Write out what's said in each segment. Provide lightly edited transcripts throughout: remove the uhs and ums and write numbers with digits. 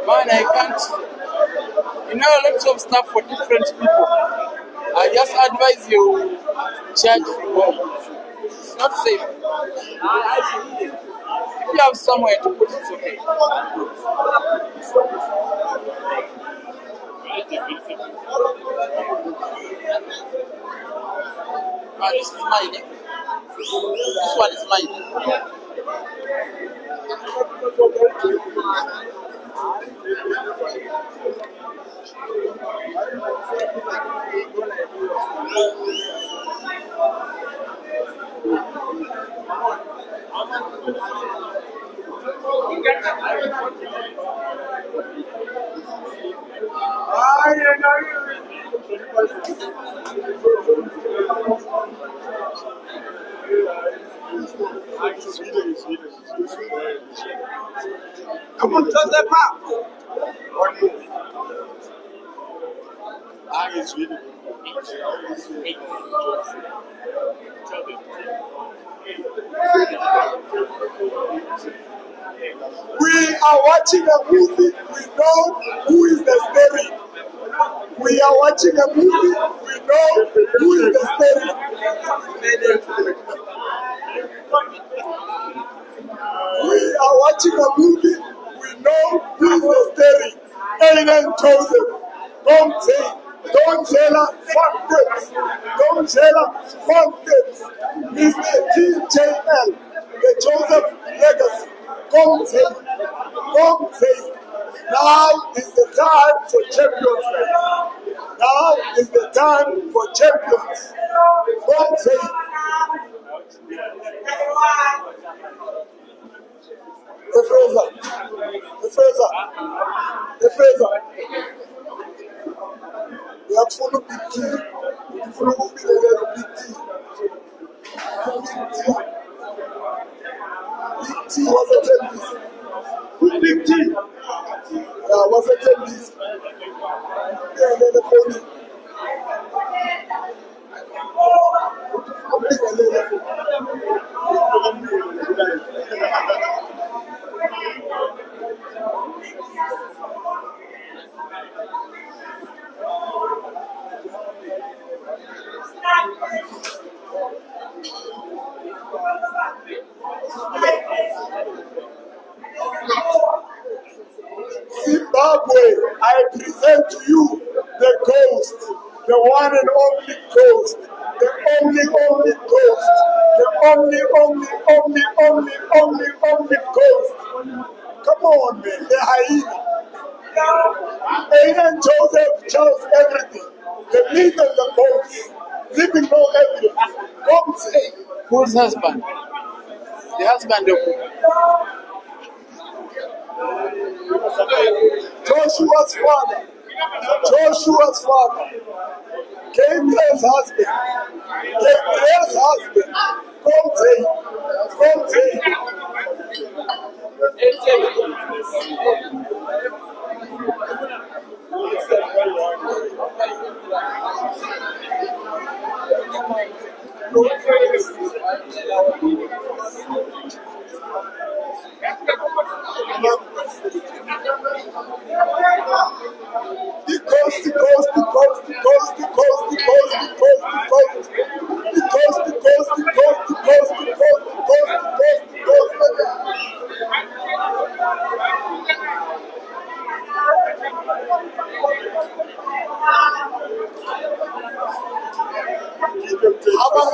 Man, I can't. Lots of stuff for different people. I just advise you charge from home. It's not safe. If you have somewhere to put it, it's okay. This is mine. This one is mine. Come on, touch that pop. We are watching a movie, we know who is the story. We are watching a movie, we know who is the story. We are watching a movie, we know who is the story. Aden Joseph, don't tell us fountains. Don't tell us fountains. Mr. TJL, the Joseph legacy. Ginte. Now is the time for champions. Now is the time for champions. Ginte. The Fraser. We have followed Big T. We follow Big T. Big T was a tennis. Big T. Was a tennis. Yeah, then the phone. Zimbabwe, I present to you the ghost, the one and only ghost, the only ghost, the only ghost. Come on, man, the hyena. Aiden Joseph chose everything, the meat and the bones, leaving no evidence. Come say. Whose husband? The husband of who? Joshua's father. Gabriel's husband. Come say. The coast.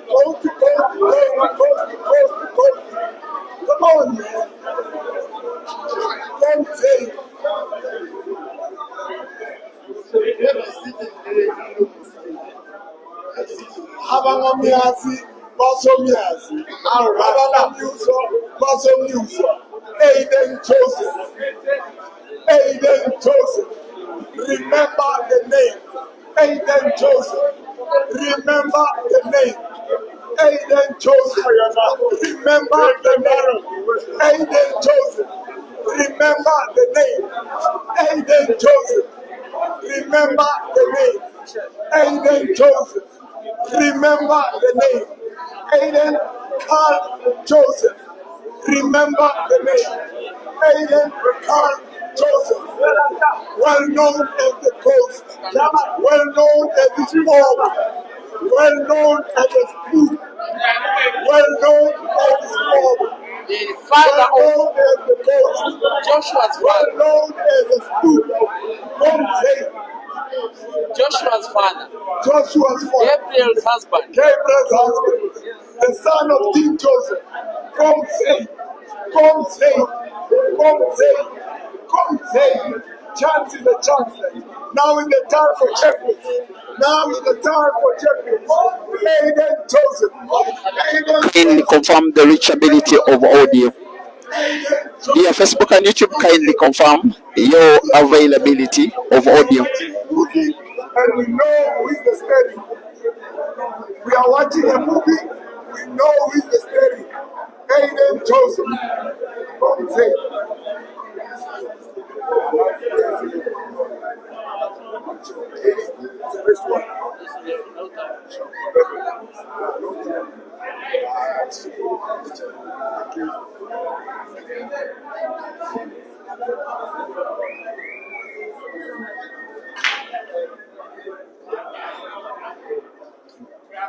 coast to coast to coast to coast to coast. Come on, man. Don't say it. Abangamiyazi basomiyazi. Abangamyuzo basomyuzo. Aiden Joseph. Aiden Joseph. Remember the name. Aiden Joseph. Remember the name. Aiden Joseph. Remember the name. Aiden Joseph. Remember the name. Aiden Joseph. Remember the name. Aiden Joseph. Remember the name. Aiden Carl Joseph. Remember the name. Aiden Carl Joseph. Well known as the Coast. Well known as the Storm. Well known as the Spook. Well known as the Storm. The father Well of known as the Coast. Joshua's Well father. known as the Spook. Don't say Joshua's father. Joshua's father. Gabriel's husband. Gabriel's husband, the son of King Joseph. Come say, come say, come say, come say. Chance is a chance. Now is the time for champions. Now is the time for champions. Aiden Joseph. Aiden Kindly confirm the reachability of audio. Dear Facebook and YouTube, kindly confirm your availability of audio. movie and we know who is the steady. We are watching a movie, we know who is the steady. Aiden Joseph. Come say.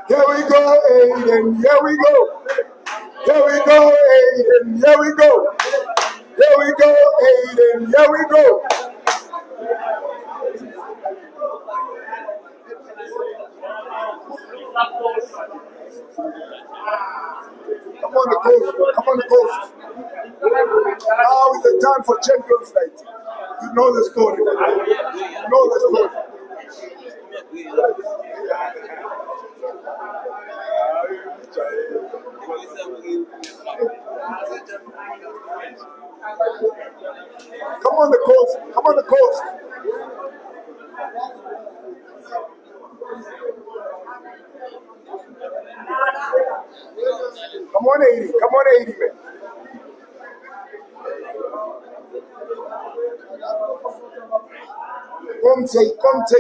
Here we go, Aiden. Here we go. Here we go, Aiden. Here we go. Here we go, Aiden. Here we go. Come on the coast. Come on the coast. Now is the time for Champions Night. You know the story. You know the story. on the coast. Come on the coast. Come on, 80. Come on, 80, man. Ginte, Ginte.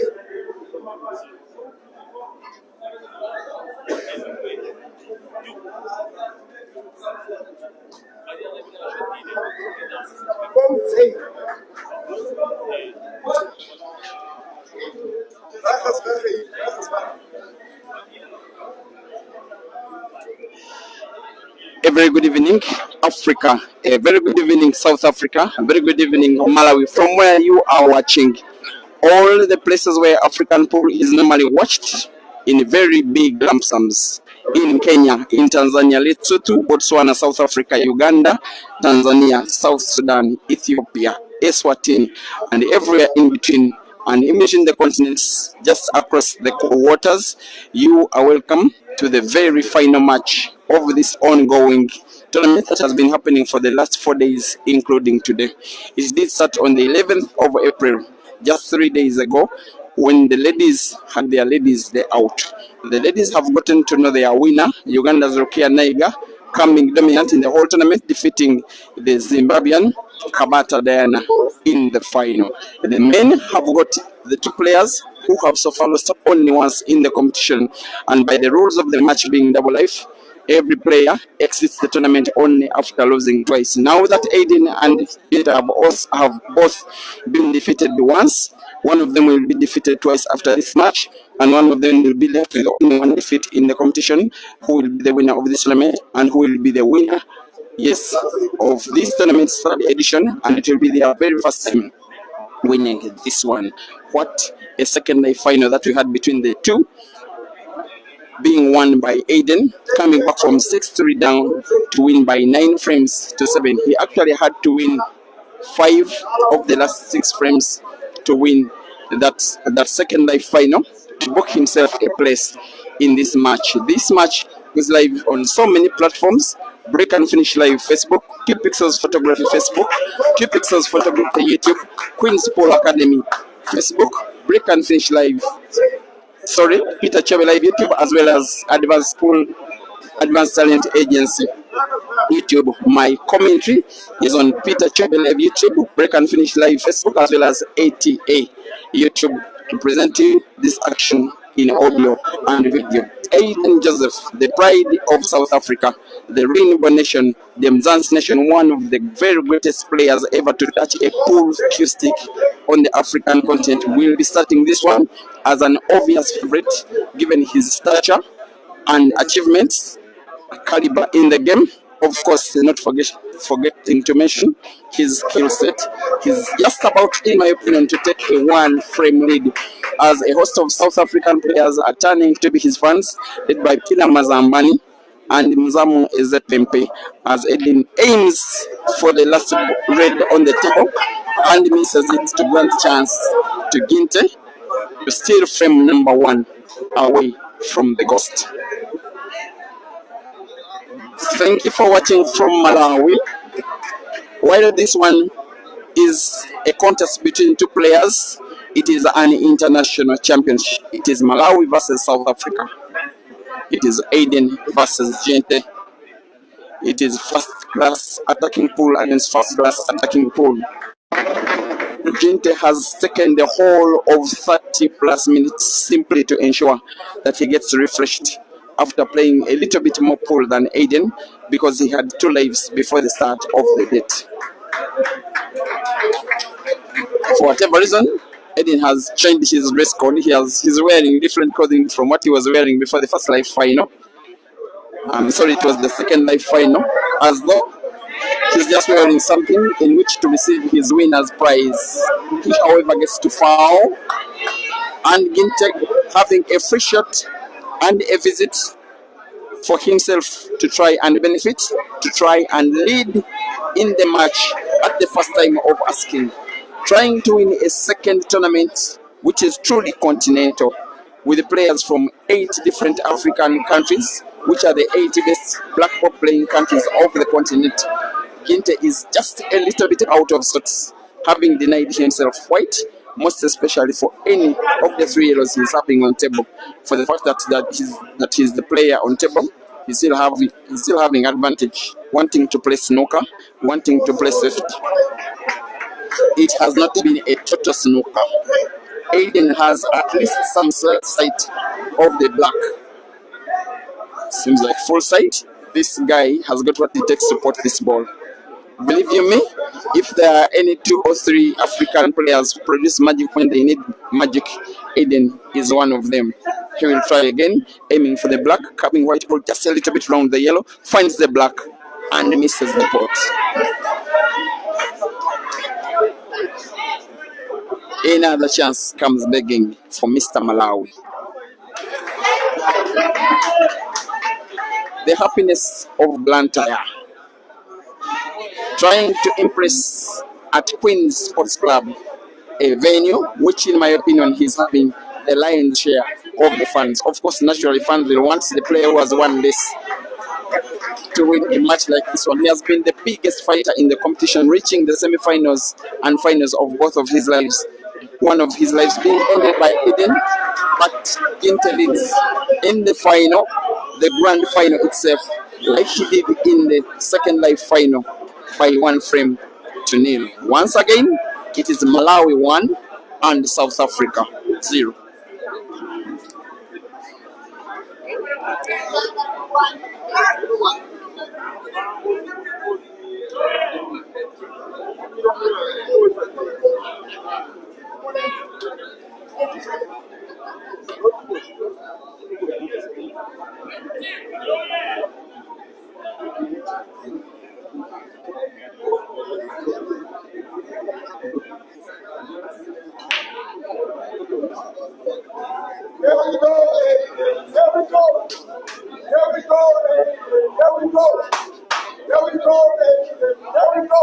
A very good evening, Africa. A very good evening, South Africa. A very good evening, Malawi. From where you are watching, all the places where African pool is normally watched in very big lump sums. In Kenya, in Tanzania, Lesotho, Botswana, South Africa, Uganda, Tanzania, South Sudan, Ethiopia, Eswatini, and everywhere in between. And in between the continents, just across the cool waters, you are welcome to the very final match of this ongoing tournament that has been happening for the last 4 days, including today. It did start on the 11th of April, just 3 days ago, when the ladies had their ladies day out. The ladies have gotten to know their winner, Uganda's Rukia Naiga, coming dominant in the whole tournament, defeating the Zimbabwean Kabata Diana in the final. The men have got the two players who have so far lost only once in the competition, and by the rules of the match being double life, every player exits the tournament only after losing twice. Now that Aden and Ginte have both been defeated once, one of them will be defeated twice after this match, and one of them will be left with only one defeat in the competition, who will be the winner of this tournament and who will be the winner, yes, of this tournament's third edition, and it will be their very first time winning this one. What a second life final that we had between the two, being won by Aiden, coming back from 6-3 down to win by 9 frames to 7. He actually had to win 5 of the last 6 frames to win that second life final to book himself a place in this match. This match is live on so many platforms. Break and Finish Live Facebook, Q Pixels Photography Facebook, Q Pixels Photography YouTube, Queen's Pool Academy Facebook, Break and Finish Live, Peter Chebe Live YouTube, as well as Advanced Talent Agency YouTube. My commentary is on Peter Chebe Live YouTube, Break and Finish Live Facebook, as well as ATA YouTube, representing this action in audio and video. Aiden Joseph, the pride of South Africa, the Rainbow Nation, the Mzansi Nation, one of the very greatest players ever to touch a pool cue stick on the African continent, will be starting this one as an obvious favorite, given his stature and achievements, caliber in the game. Of course, not forgetting to mention his skill set. He's just about, in my opinion, to take a 1 frame lead, as a host of South African players are turning to be his fans, led by Pila Mazambani and Mzamu Ezepempe, as Aden aims for the last red on the table and misses it to grant chance to Ginte to steal frame number 1 away from the ghost. Thank you for watching from Malawi. While this one is a contest between two players, it is an international championship. It is Malawi versus South Africa. It is Aden versus Ginte. It is first class attacking pool against first class attacking pool. Ginte has taken the whole of 30 plus minutes simply to ensure that he gets refreshed after playing a little bit more pool than Aden, because he had 2 lives before the start of the date. For whatever reason, Aden has changed his dress code. He's wearing different clothing from what he was wearing before the first live final. I'm sorry, it was the second live final, as though he's just wearing something in which to receive his winner's prize. He, however, gets to foul, and Ginte having a free shot and a visit for himself to try and benefit, to try and lead in the match at the first time of asking, trying to win a second tournament which is truly continental, with players from 8 different African countries, which are the 8 best black ball playing countries of the continent. Ginte is just a little bit out of sorts, having denied himself white, most especially for any of the 3 yellows he's having on table. For the fact that he's the player on table, he's still having advantage, wanting to play snooker, wanting to play safety. It has not been a total snooker. Aiden has at least some sight of the black. Seems like full sight. This guy has got what it takes to pot this ball. Believe you me, if there are any 2 or 3 African players who produce magic when they need magic, Aiden is one of them. He will try again, aiming for the black, coming white ball just a little bit round the yellow, finds the black and misses the pot. Another chance comes begging for Mr. Malawi. The happiness of Blantyre, trying to impress at Queen's Sports Club, a venue which, in my opinion, he's having the lion's share of the fans. Of course, naturally, fans will want the player who has won this to win a match like this one. He has been the biggest fighter in the competition, reaching the semi-finals and finals of both of his lives. One of his lives being ended by Aden, but Ginte leads in the final, the grand final itself, like he did in the second live final by 1-0. Once again, it is Malawi 1 and South Africa 0. Here we go, here we go, here we go, here we go, here we go, here we go.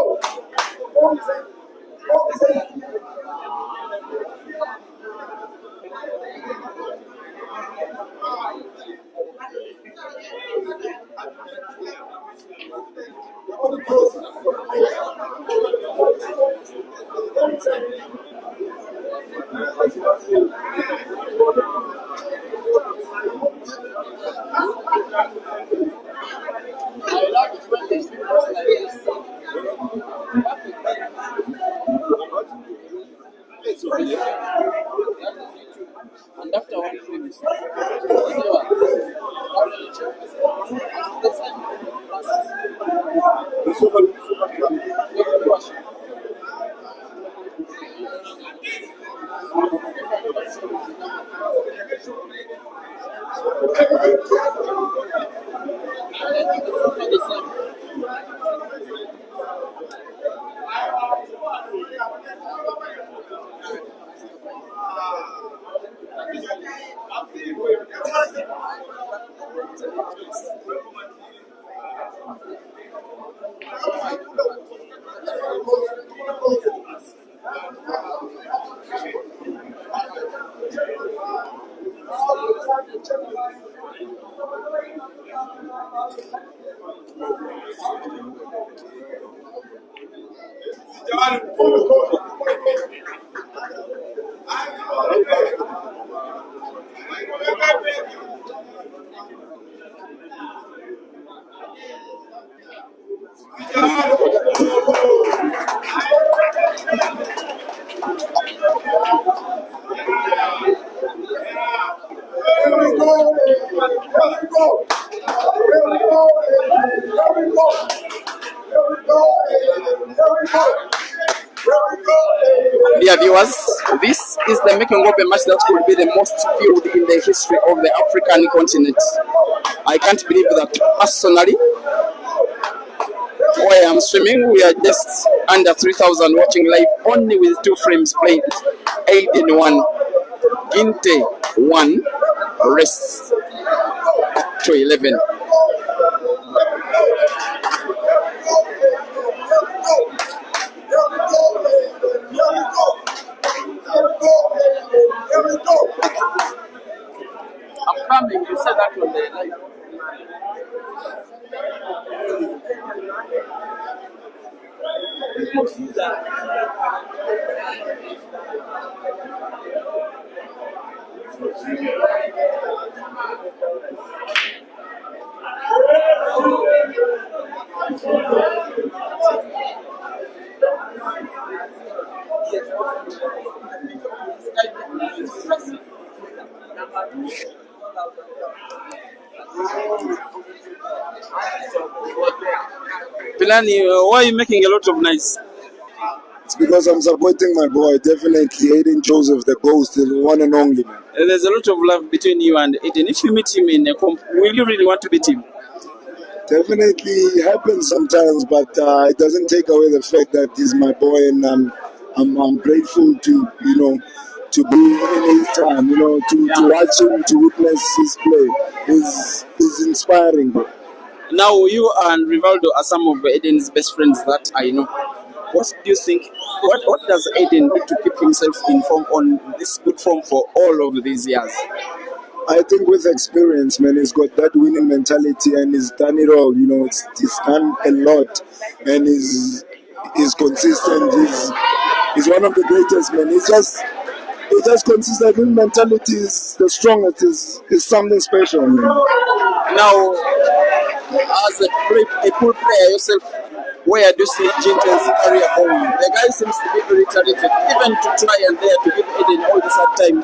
I love it when they speak like this. And after one finish, Dear viewers, this is the making of a match that could be the most viewed in the history of the African continent. I can't believe that personally. Where I'm streaming, we are just under 3,000 watching live, only with 2 frames played. Aiden 1, Ginte 1, rest to 11. I'm coming, you said that on the live. Pilani, why are you making a lot of noise? It's because I'm supporting my boy, definitely Aiden Joseph, the ghost, the one and only man. There's a lot of love between you and Aiden. If you meet him in a comp, will you really want to beat him? Definitely happens sometimes, but it doesn't take away the fact that he's my boy, and I'm grateful to to be in his time, to watch him, to witness his play is inspiring, bro. Now, you and Rivaldo are some of Aiden's best friends that I know. What do you think? What does Aiden do to keep himself in form on this good form for all of these years? I think with experience, man, he's got that winning mentality and he's done it all. He's done a lot, and he's consistent. He's one of the greatest, man. He's just consistent. His mentality is the strongest. Is something special, man. Now, as a pool player yourself, where do you see Ginte's career going? The guy seems to be very talented, even to try and dare to give Aiden all this hard time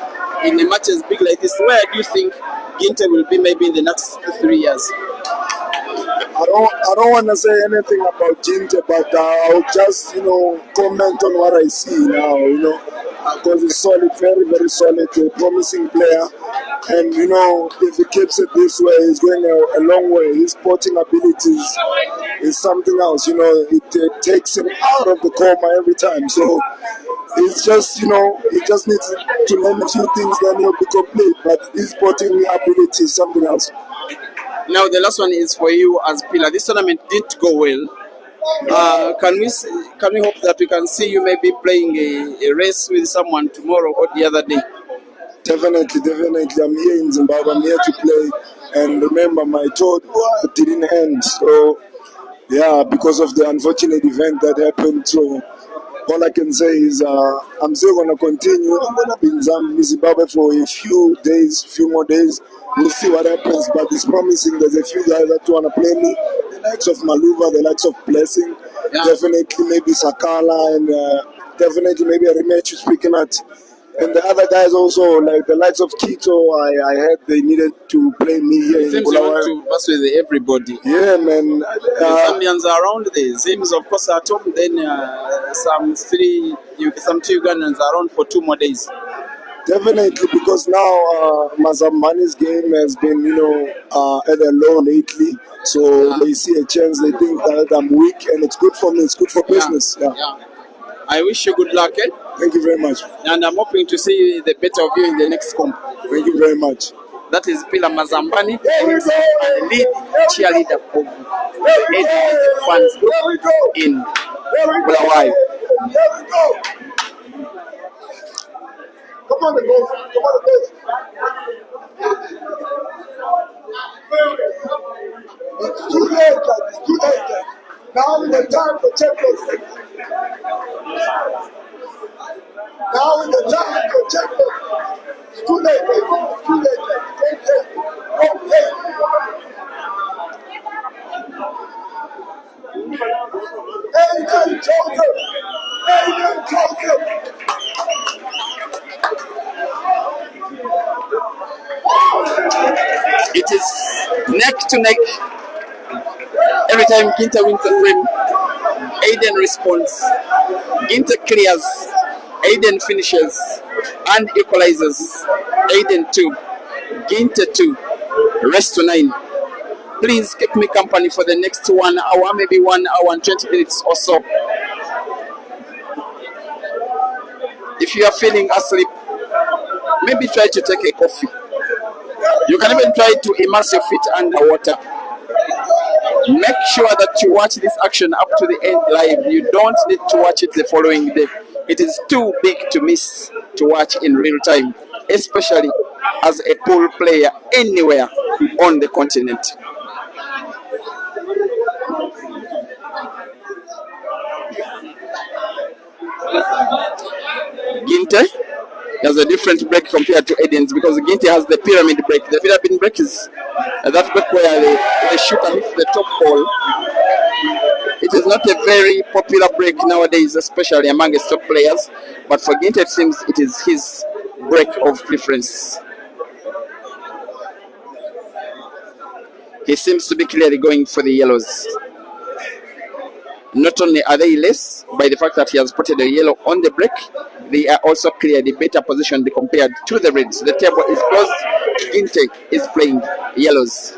in the matches big like this. Where do you think Ginte will be maybe in the next 3 years? I don't want to say anything about Ginte, but I'll just comment on what I see now. Because he's solid, very very solid, a promising player, and if he keeps it this way, he's going a long way. His sporting abilities is something else. It takes him out of the coma every time. So it's just he just needs to learn a few things, then he'll be complete. But his sporting ability is something else. Now, the last one is for you as Pillar. This tournament didn't go well. Can we hope that we can see you maybe playing a race with someone tomorrow or the other day? Definitely. I'm here in Zimbabwe. I'm here to play. And remember, my tour didn't end. So, yeah, because of the unfortunate event that happened. So, all I can say is I'm still going to continue. I'm going to be in Zimbabwe for a few more days. We'll see what happens. But it's promising. There's a few guys that want to play me. The likes of Maluva, the likes of Blessing. Yeah. Definitely maybe Sakala, and definitely maybe a rematch with Speaking at. And the other guys also, like the likes of Quito, I heard they needed to play me here in Bulawayo. You want to pass with everybody. Yeah, man. The Zambians are around there. Zames, of course, are top. Then some two Ugandans are around for 2 more days. Definitely, because now Mazambani's game has been, at a low lately. So they see a chance. They think that I'm weak, and it's good for me. It's good for business. Yeah. I wish you good luck. Thank you very much. And I'm hoping to see the better of you in the next comp. Thank you very much. That is Pila Mazambani, lead cheerleader of the Aden fans group in Bulawayo. Here we go. Come on, the ghost. Come on, the ghost. It's too late, guys. It's too late, guys. Now is the time for Champions League. Now is the time for Champions League. It's too late, baby. It's too late, guys. Don't take. Aiden Joseph. Aiden Joseph. It is neck to neck. Every time Ginte wins the frame, Aiden responds. Ginte clears. Aiden finishes and equalizes. Aiden 2. Ginte 2. Rest to 9. Please keep me company for the next 1 hour, maybe 1 hour and 20 minutes or so. If you are feeling asleep, maybe try to take a coffee. You can even try to immerse your feet underwater. Make sure that you watch this action up to the end live. You don't need to watch it the following day. It is too big to miss to watch in real time, especially as a pool player anywhere on the continent. Ginte He has a different break compared to Aiden's because Ginte has the pyramid break. The pyramid break is that break where the shooter hits the top ball. It is not a very popular break nowadays, especially among his top players. But for Ginte, it seems it is his break of preference. He seems to be clearly going for the yellows. Not only are they less by the fact that he has spotted a yellow on the break, they are also clearly better positioned compared to the reds. The table is closed. Ginte is playing yellows.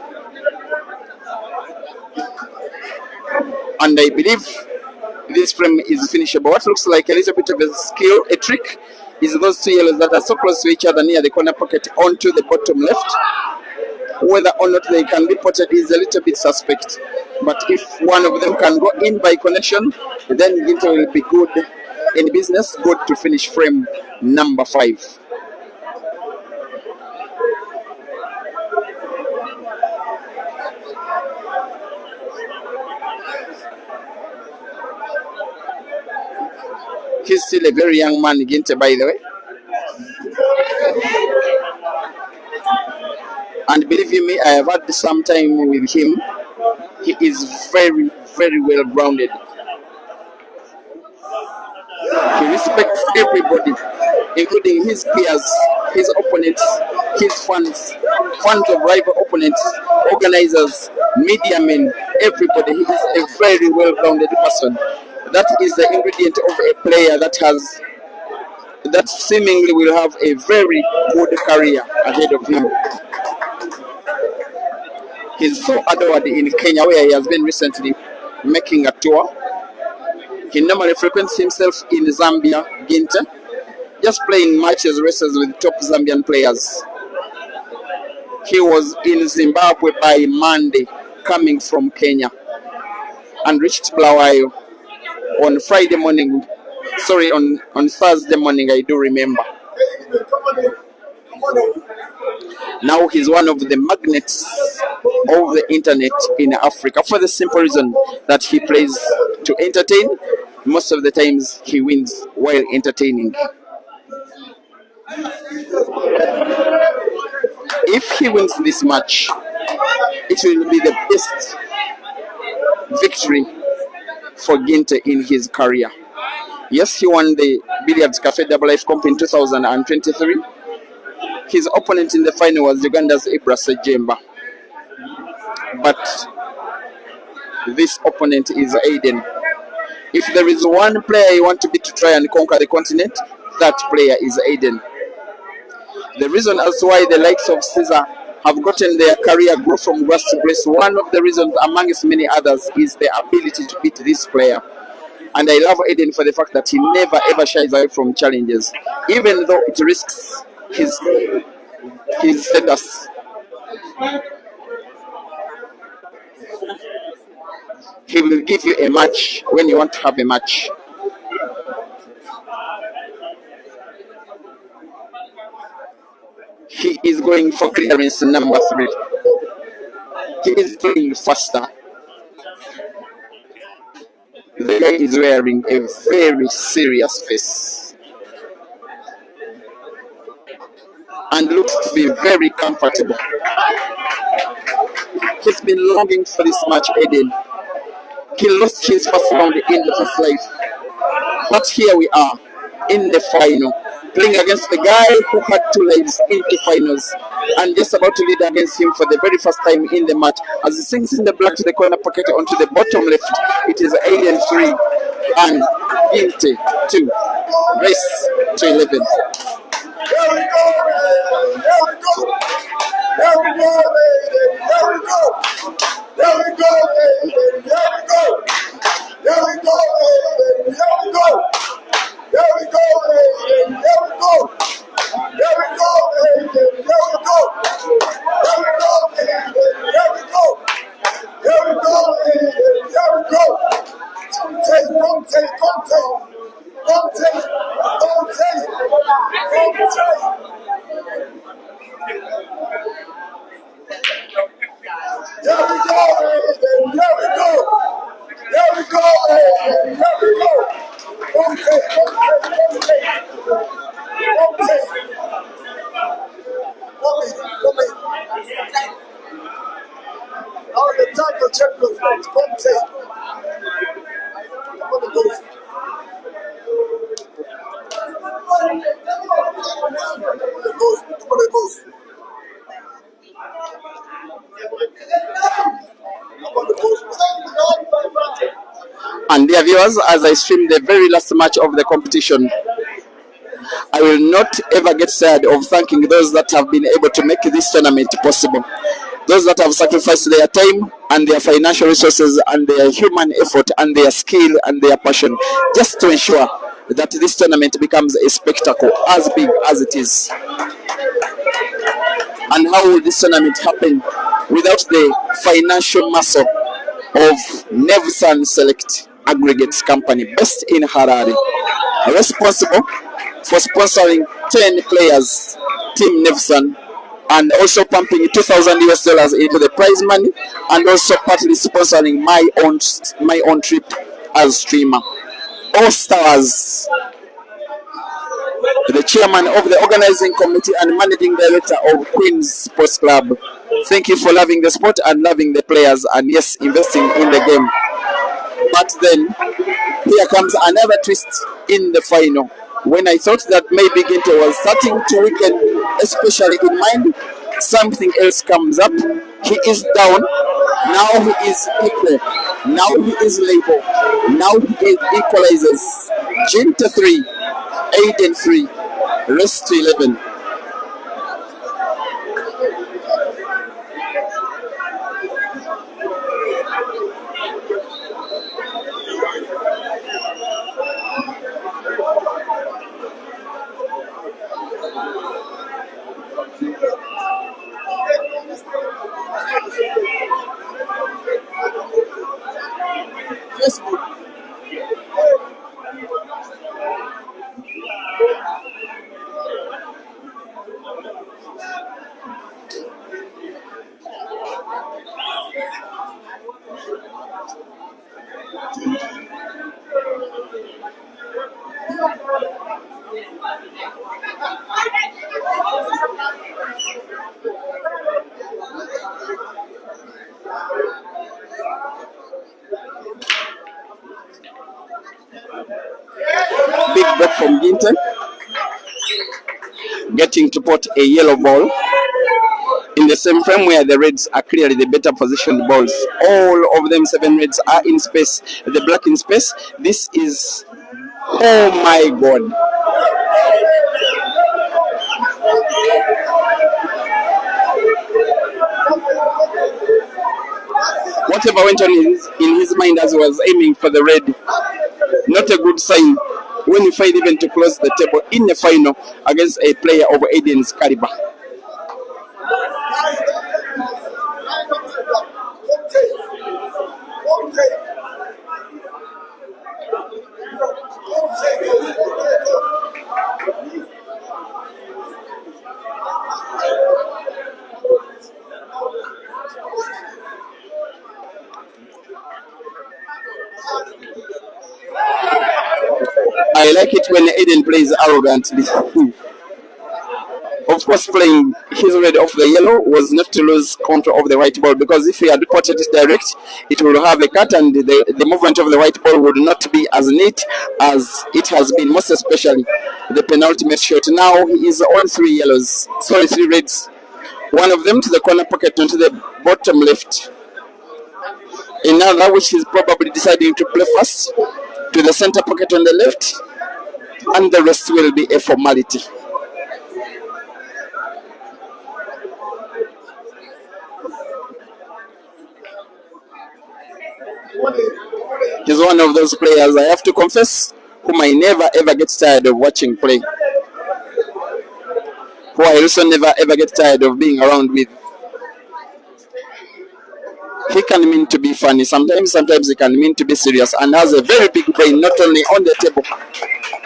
And I believe this frame is finishable. What looks like a little bit of a skill, a trick, is those two yellows that are so close to each other near the corner pocket onto the bottom left. Whether or not they can be potted is a little bit suspect. But if one of them can go in by connection, then Ginte will be good in business, good to finish frame number 5. He's still a very young man, Ginte, by the way. And believe you me, I have had some time with him. He is very, very well grounded. He respects everybody, including his peers, his opponents, his fans of rival opponents, organizers, media men, everybody. He is a very well grounded person. That is the ingredient of a player that seemingly will have a very good career ahead of him. He's so adored in Kenya, where he has been recently making a tour. He normally frequents himself in Zambia, Ginte, just playing matches, races with top Zambian players. He was in Zimbabwe by Monday, coming from Kenya, and reached Bulawayo on Friday morning. Sorry, on Thursday morning, I do remember. Now he's one of the magnets of the internet in Africa for the simple reason that he plays to entertain. Most of the times he wins while entertaining. If he wins this match, it will be the best victory for Ginte in his career. Yes, he won the Billiards Cafe Double Life Comp in 2023. His opponent in the final was Uganda's Ibra Sejemba. But this opponent is Aden. If there is one player you want to be to try and conquer the continent, that player is Aden. The reason as to why the likes of Caesar have gotten their career grow from grass to grace, one of the reasons amongst many others is the ability to beat this player. And I love Aden for the fact that he never ever shies away from challenges, even though it risks his status. He will give you a match when you want to have a match. He is going for clearance number 3. He is doing faster. The guy is wearing a very serious face and looks to be very comfortable. He's been longing for this match, Aden. He lost his first round in the first life. But here we are in the final, playing against the guy who had 2 lives into finals and just about to lead against him for the very first time in the match. As he sinks in the black to the corner pocket onto the bottom left, it is Aiden 3 and Ginte 2. Race to 11. There we go, man. There we go. There we go, man. There we go. There we go, man. There we go. There we go, man. There we go. There we go, man. There we go. There we go, man. There we go. There we go, man. There we go. There we go, man. There we go. Don't take. Don't take. Don't take. Don't take. Don't take. Don't take. champions match. Ginte. Come on the post. And dear viewers, as I stream the very last match of the competition, I will not ever get tired of thanking those that have been able to make this tournament possible. Those that have sacrificed their time and their financial resources and their human effort and their skill and their passion just to ensure that this tournament becomes a spectacle as big as it is. And how will this tournament happen without the financial muscle of Nevsan Select Aggregates Company based in Harare, responsible for sponsoring 10 players, Team Nevsan, and also pumping $2,000 into the prize money, and also partly sponsoring my own trip as streamer. All stars, the chairman of the organizing committee and managing director of Queen's Sports Club. Thank you for loving the sport and loving the players, and yes, investing in the game. But then, here comes another twist in the final. When I thought that maybe Ginte was starting to weaken, especially in mind, something else comes up. He is down. Now he is equal. Now he is level. Now he equalizes. Ginte 3, Aden 3, rest to 11. Big break from Ginte, getting to put a yellow ball in the same frame where the reds are clearly the better positioned balls. All of them 7 reds are in space, the black in space. This is, oh my god. Whatever went on in his mind as he was aiming for the red, not a good sign when you find even to close the table in the final against a player of Aiden's caliber. I like it when Aiden plays arrogantly. Of course, playing his red off the yellow was not to lose control of the white ball, because if he had potted it direct, it would have a cut and the movement of the white ball would not be as neat as it has been, most especially the penultimate shot. Now he is on 3 yellows, sorry, 3 reds. One of them to the corner pocket onto the bottom left. Another which is probably deciding to play first to the center pocket on the left, and the rest will be a formality. He's one of those players, I have to confess, whom I never ever get tired of watching play, who I also never ever get tired of being around with. He can mean to be funny sometimes he can mean to be serious, and has a very big brain, not only on the table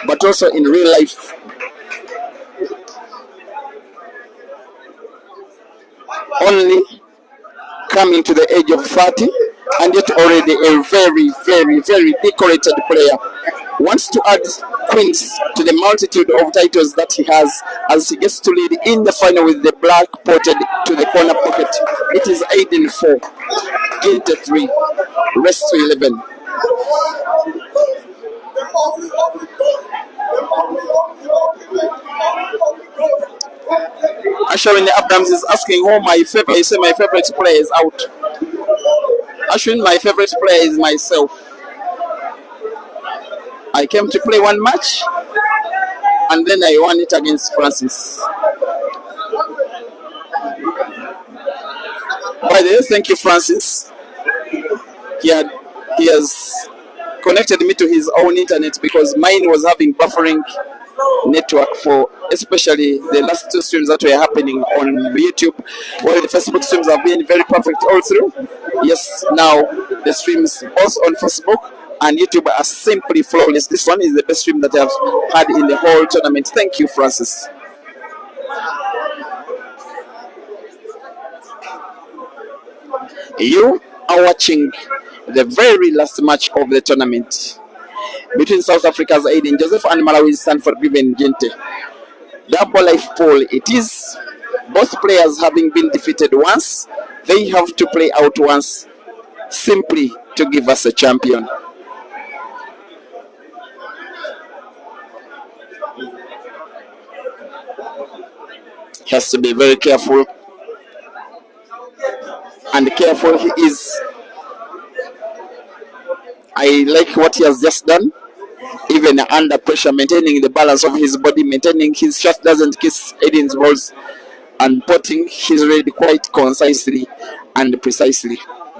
but also in real life. Only coming to the age of 30, and yet already a very, very, very decorated player. Wants to add queens to the multitude of titles that he has as he gets to lead in the final with the black potted to the corner pocket. It is Aden 4, Ginte 3, rest to 11. Ashwin Abrams is asking who my favorite. I say my favorite player is out. Ashwin, my favorite player is myself. I came to play one match and then I won it against Francis. By the way, thank you, Francis. He has connected me to his own internet because mine was having buffering network for especially the last two streams that were happening on YouTube, while the Facebook streams have been very perfect all through. Yes, now the streams both on Facebook and YouTube are simply flawless. This one is the best stream that I've had in the whole tournament. Thank you, Francis. You are watching the very last match of the tournament between South Africa's Aiden Joseph and Malawi's Stanford Given Ginte. Double life poll it is. Both players having been defeated once, they have to play out once simply to give us a champion. He has to be very careful, and careful he is. I like what he has just done. Even under pressure, maintaining the balance of his body, maintaining his shot doesn't kiss Aiden's balls, and putting his raid quite concisely and precisely.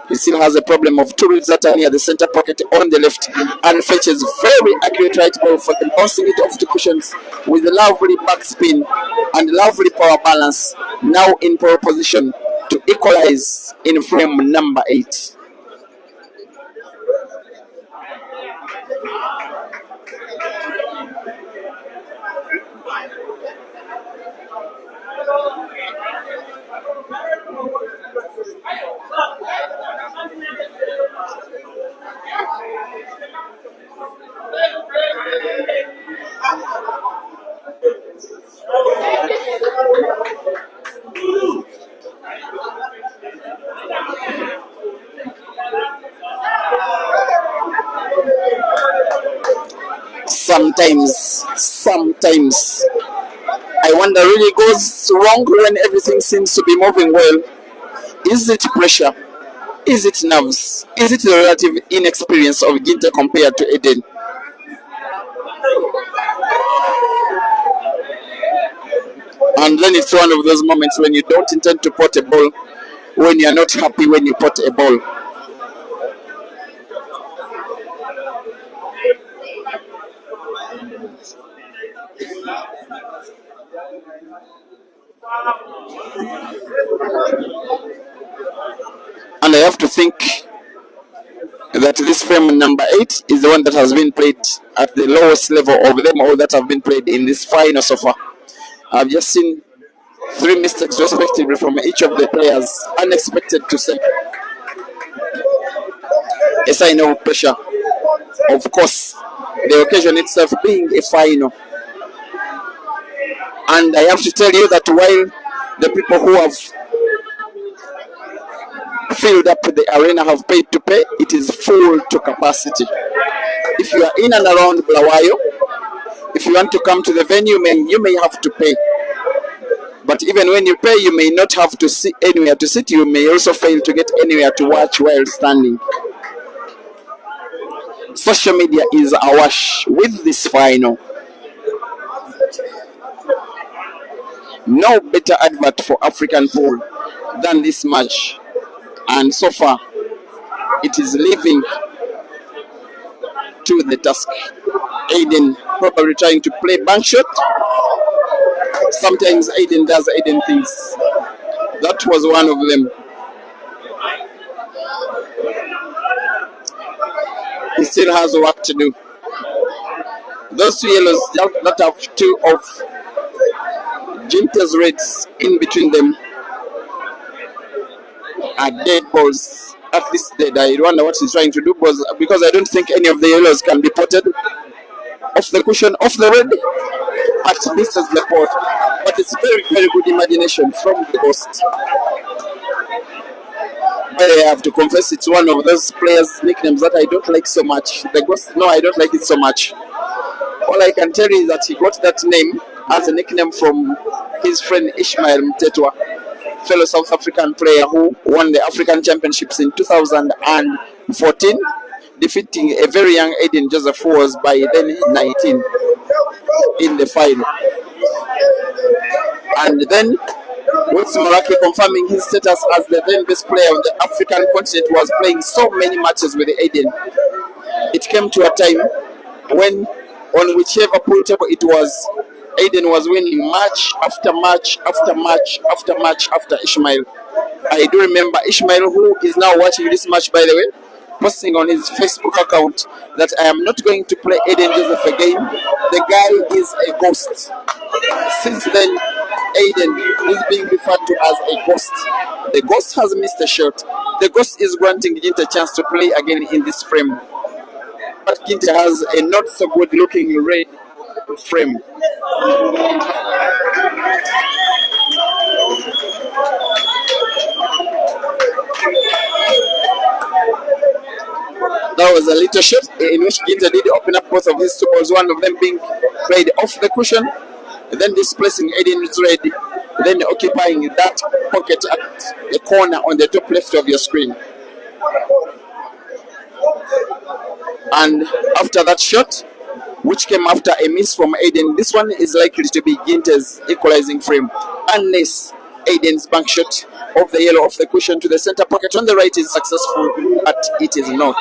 He still has a problem of two reads that are near the center pocket on the left, and fetches very accurate right ball for the bouncing it off the cushions with a lovely backspin and lovely power balance. Now in pole position to equalize in frame number 8. Sometimes I wonder really goes wrong when everything seems to be moving well. Is it pressure? Is it nerves? Is it the relative inexperience of Ginte compared to Aden? And then it's one of those moments when you don't intend to pot a ball, when you're not happy when you pot a ball. And I have to think that this frame number 8 is the one that has been played at the lowest level of them all that have been played in this final so far. I've just seen 3 mistakes respectively from each of the players, unexpected to say. A sign of pressure. Of course, the occasion itself being a final. And I have to tell you that while the people who have filled up the arena have paid to pay, it is full to capacity. If you are in and around Blawayo, if you want to come to the venue, you may have to pay. But even when you pay, you may not have to see anywhere to sit. You may also fail to get anywhere to watch while standing. Social media is awash with this final. No better advert for African pool than this match. And so far, it is living to the task. Aiden probably trying to play bank shot. Sometimes Aiden does Aiden things. That was one of them. He still has work to do. Those 2 yellows that have 2 of Ginte's reds in between them are dead balls. At least dead. I wonder what he's trying to do because I don't think any of the yellows can be potted off the cushion, off the red, but misses the pot. But it's very, very good imagination from the ghost. But I have to confess, it's one of those players' nicknames that I don't like so much. The ghost, no, I don't like it so much. All I can tell you is that he got that name as a nickname from his friend Ishmael Mtetwa, fellow South African player who won the African Championships in 2014, defeating a very young Aiden Joseph, who was by then 19 in the final. And then, with Maraki confirming his status as the then best player on the African continent, was playing so many matches with Aiden. It came to a time when, on whichever pool table it was, Aiden was winning match after match after match after match after Ishmael. I do remember Ishmael, who is now watching this match, by the way, posting on his Facebook account that I am not going to play Aiden Joseph again. The guy is a ghost. Since then, Aiden is being referred to as a ghost. The ghost has missed a shot. The ghost is granting Ginte a chance to play again in this frame. But Ginte has a not so good looking red frame. That was a little shot in which Ginte did open up both of his two balls, one of them being played off the cushion, then displacing Aiden's red, then occupying that pocket at the corner on the top left of your screen. And after that shot, which came after a miss from Aiden, this one is likely to be Ginte's equalizing frame, unless Aiden's bank shot of the yellow off the cushion to the center pocket on the right is successful, but it is not.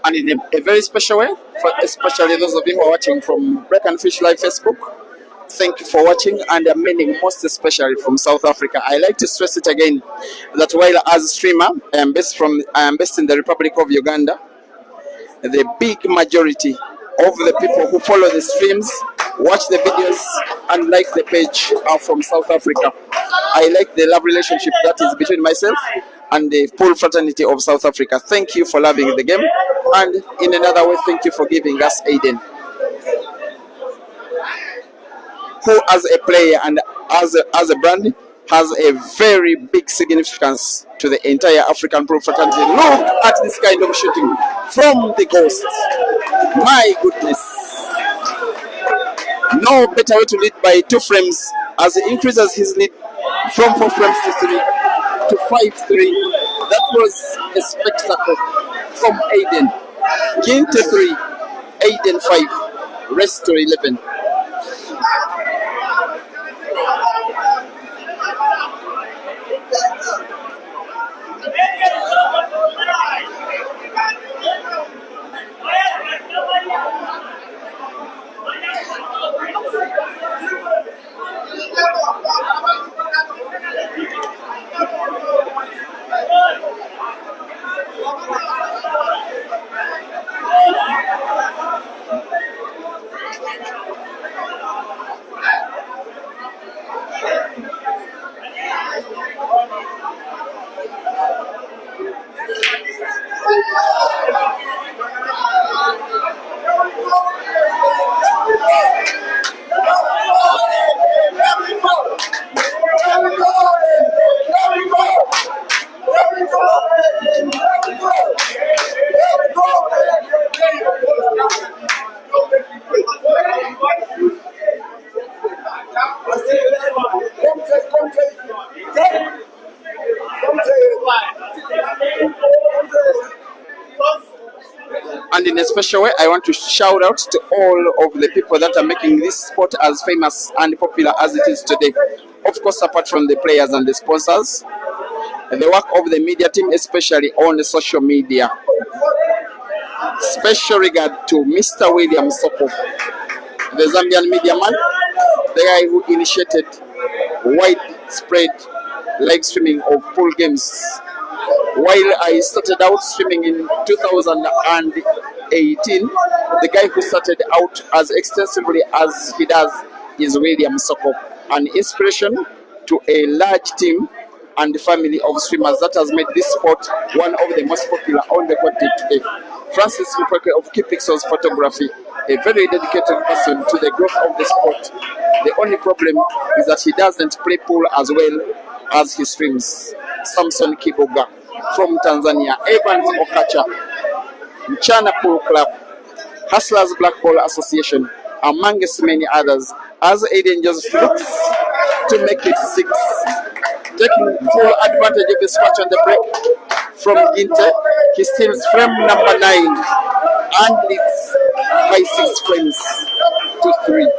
And in a very special way, for especially those of you who are watching from Break and Fish Live Facebook, thank you for watching, and meaning most especially from South Africa. I like to stress it again that while as a streamer, I am based in the Republic of Uganda. The big majority of the people who follow the streams, watch the videos, and like the page are from South Africa. I like the love relationship that is between myself and the full fraternity of South Africa. Thank you for loving the game, and in another way, thank you for giving us Aiden, who as a player and as a brand has a very big significance to the entire African pro fraternity. Look at this kind of shooting from the ghost. My goodness. No better way to lead by 2 frames as he increases his lead from 4 frames to 3 to 5-3. That was a spectacle from Aiden. Ginte 3, Aiden 5, rest to 11. In a special way, I want to shout out to all of the people that are making this sport as famous and popular as it is today. Of course, apart from the players and the sponsors, the work of the media team, especially on the social media. Special regard to Mr. William Soko, the Zambian media man, the guy who initiated widespread live streaming of pool games. While I started out swimming in 2018, the guy who started out as extensively as he does is William Soko, an inspiration to a large team and family of swimmers that has made this sport one of the most popular on the continent today. Francis Mupeke of Key Pixels Photography, a very dedicated person to the growth of the sport. The only problem is that he doesn't play pool as well as he swims. Samson Kiboga from Tanzania, Evans Okacha, Mchana Pool Club, Hustlers Black Ball Association, amongst many others, as Aiden just looks to make it 6. Taking full advantage of the scratch on the break from Ginte, he steals frame number 9 and leads by 6 frames to 3.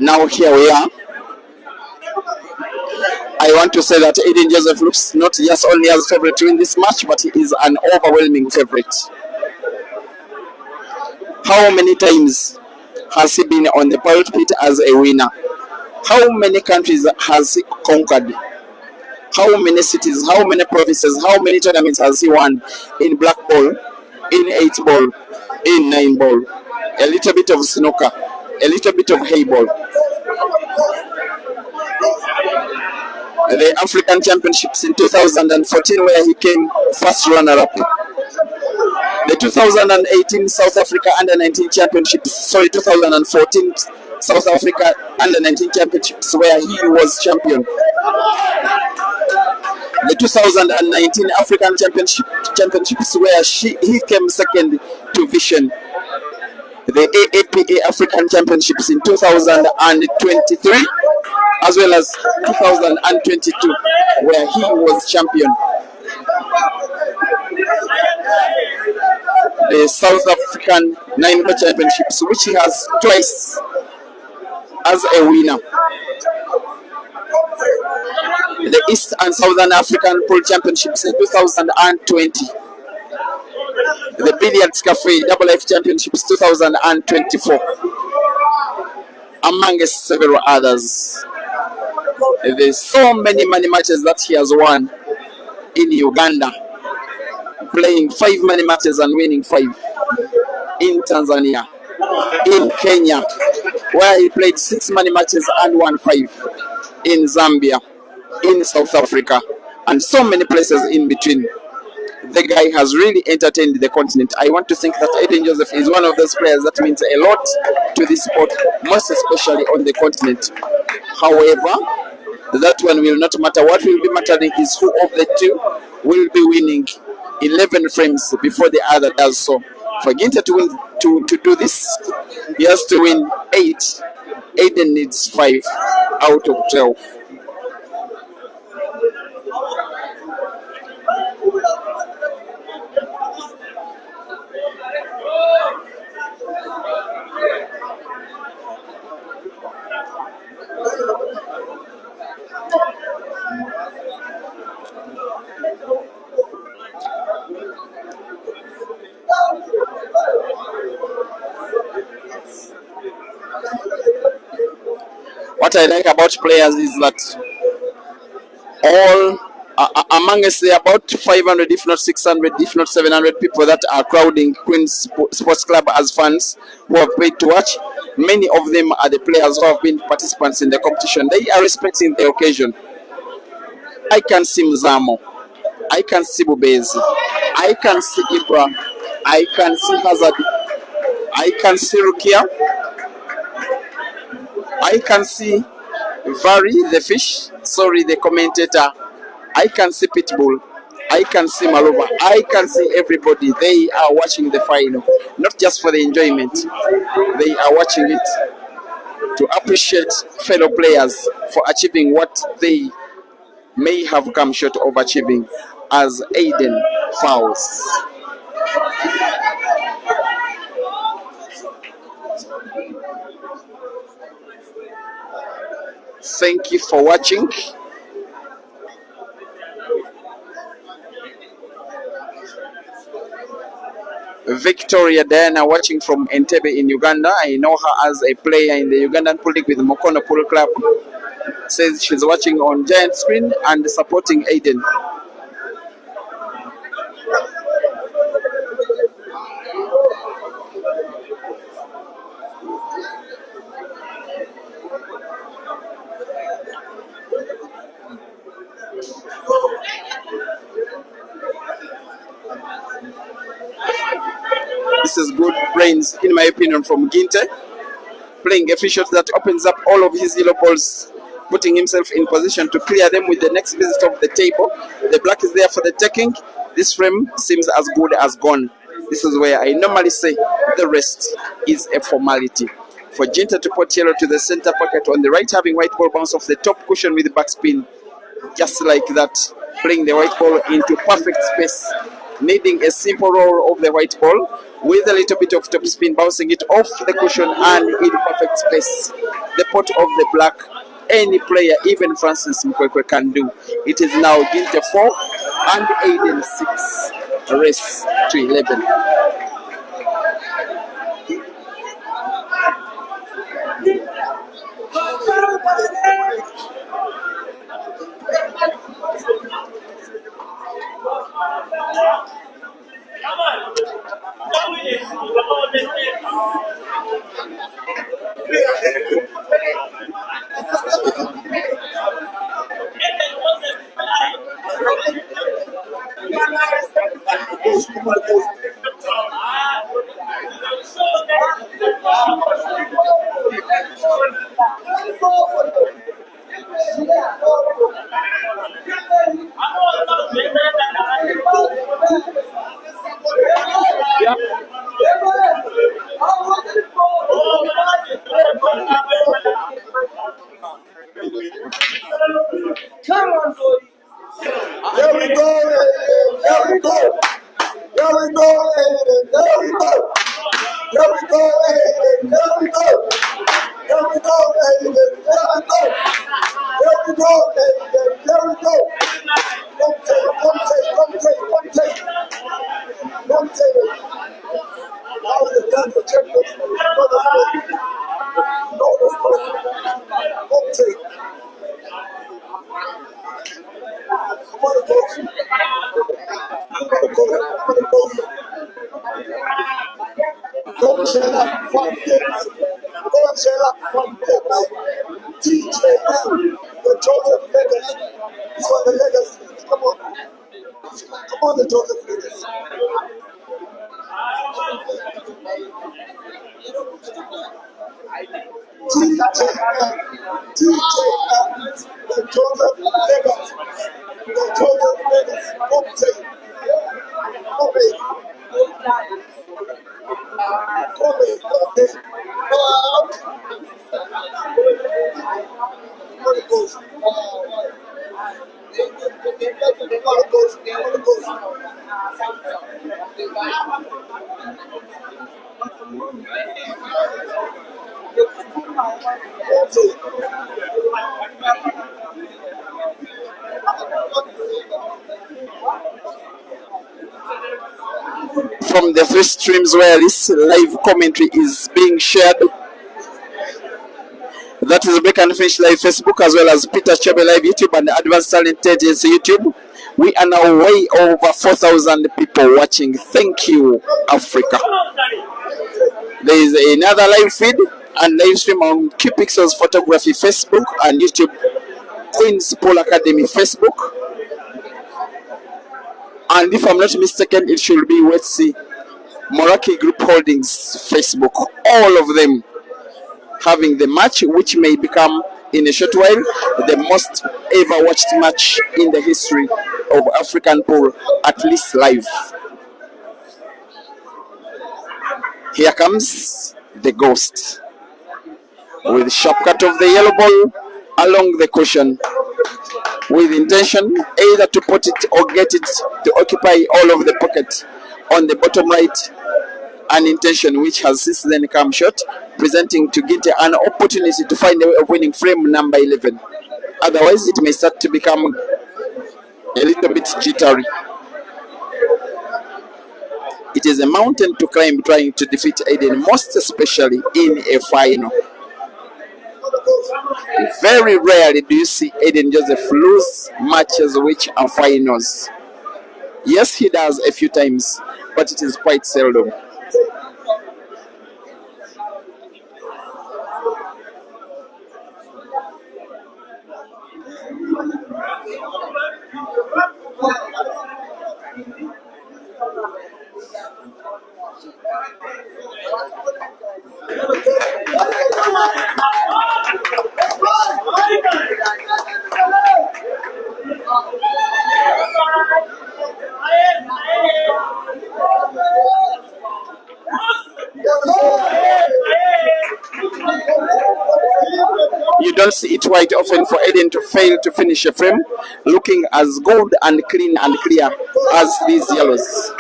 Now here we are. I want to say that Aiden Joseph looks not just only as favorite to win this match, but he is an overwhelming favorite. How many times has he been on the pulpit as a winner? How many countries has he conquered? How many cities, how many provinces, how many tournaments has he won in black ball, in 8 ball, in 9 ball, a little bit of snooker, a little bit of hay ball. The African Championships in 2014 where he came first runner-up. The 2018 South Africa Under-19 Championships, 2014 South Africa Under-19 Championships where he was champion. The 2019 African Championships where he came second to Vision. The AAPA African Championships in 2023 as well as 2022 where he was champion. The South African 9 Championships which he has twice as a winner. The East and Southern African Pool Championships in 2020. The Billiards Cafe Double Life Championships 2024. Among several others. There's so many matches that he has won in Uganda. Playing 5 money matches and winning 5. In Tanzania. In Kenya. Where he played 6 money matches and won 5. In Zambia. In South Africa. And so many places in between. The guy has really entertained the continent. I want to think that Aiden Joseph is one of those players that means a lot to this sport, most especially on the continent. However, that one will not matter. What will be mattering is who of the two will be winning 11 frames before the other does so. For Ginte to win to do this, he has to win 8. Aiden needs 5 out of 12. What I like about players is that all amongst the about 500, if not 600, if not 700 people that are crowding Queen's Sports Club as fans who have paid to watch, many of them are the players who have been participants in the competition. They are respecting the occasion. I can see Mzamo, I can see Bubezi, I can see Ibra, I can see Hazard, I can see Rukia, I can see Vari the fish, sorry the commentator, I can see Pitbull, I can see Malova, I can see everybody. They are watching the final, not just for the enjoyment, they are watching it to appreciate fellow players for achieving what they may have come short of achieving as Aiden fouls. Thank you for watching. Victoria Diana watching from Entebbe in Uganda. I know her as a player in the Ugandan Pool League with the Mokono Pool Club. Says she's watching on giant screen and supporting Aiden. This is good brains, in my opinion, from Ginte. Playing a free shot that opens up all of his yellow balls, putting himself in position to clear them with the next visit of the table. The black is there for the taking. This frame seems as good as gone. This is where I normally say the rest is a formality. For Ginte to put yellow to the center pocket on the right, having white ball bounce off the top cushion with the backspin, just like that, playing the white ball into perfect space, needing a simple roll of the white ball with a little bit of top spin, bouncing it off the cushion and in perfect space. The pot of the black, any player, even Francis Mkwekwe, can do. It is now Ginte 4 and Aiden 6. Race to 11. There we go, Aiden. There we go. There we go, Aiden. There we go. There we go, Aiden. There we go. There we go, Aiden. There we go. There we go, Aiden. There we go. Don't take it. Don't take it. Don't take it. Don't take it. Don't take it. Now the done for checkers. No, that's perfect. Don't take it. Come on, coach. Don't shut up, fuck this. Don't shut up, fuck this. DJ the Joseph Legacy. It's for the legacy. Come on. Come on, the Joseph Legacy. DJ the Joseph Legacy. The Joseph Legacy. Don't take it. From the three streams where this live commentary is being shared. That is Break and Finish Live Facebook, as well as Peter Chebe Live YouTube and Advanced Talent Agency YouTube. We are now way over 4,000 people watching. Thank you, Africa. There is another live feed and live stream on Q Pixels Photography Facebook and YouTube, Queen's Pool Academy Facebook. And if I'm not mistaken, it should be Wetsi Moraki Group Holdings Facebook. All of them having the match, which may become in a short while the most ever watched match in the history of African pool, at least live. Here comes the ghost with sharp cut of the yellow ball along the cushion, with intention either to put it or get it to occupy all of the pocket on the bottom right, an intention which has since then come short, presenting to Ginte an opportunity to find a way of winning frame number 11. Otherwise, it may start to become a little bit jittery. It is a mountain to climb trying to defeat Aden, most especially in a final. Very rarely do you see Aiden Joseph lose matches which are finals. Yes, he does a few times, but it is quite seldom. You don't see it quite often for Aden to fail to finish a frame looking as good and clean and clear as these yellows.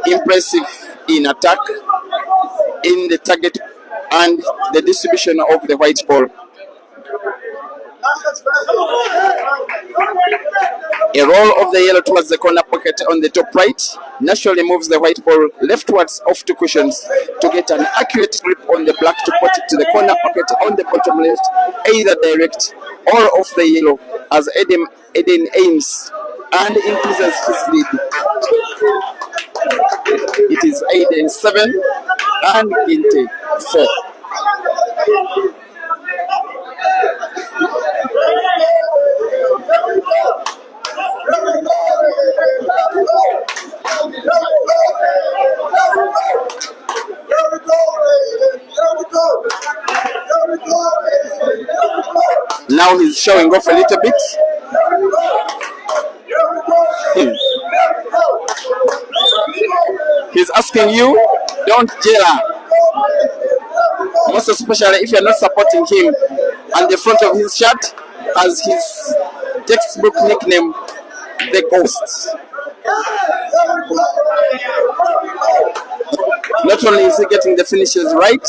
Impressive in attack, in the target, and the distribution of the white ball. A roll of the yellow towards the corner pocket on the top right naturally moves the white ball leftwards off to cushions to get an accurate grip on the black to put it to the corner pocket on the bottom left, either direct or off the yellow, as Aden aims and increases his lead. It is Aden 7 and Ginte 4. Now he's showing off a little bit. He's asking you, don't jail, most especially if you're not supporting him. And the front of his shirt has his textbook nickname, the Ghost. Not only is he getting the finishes right,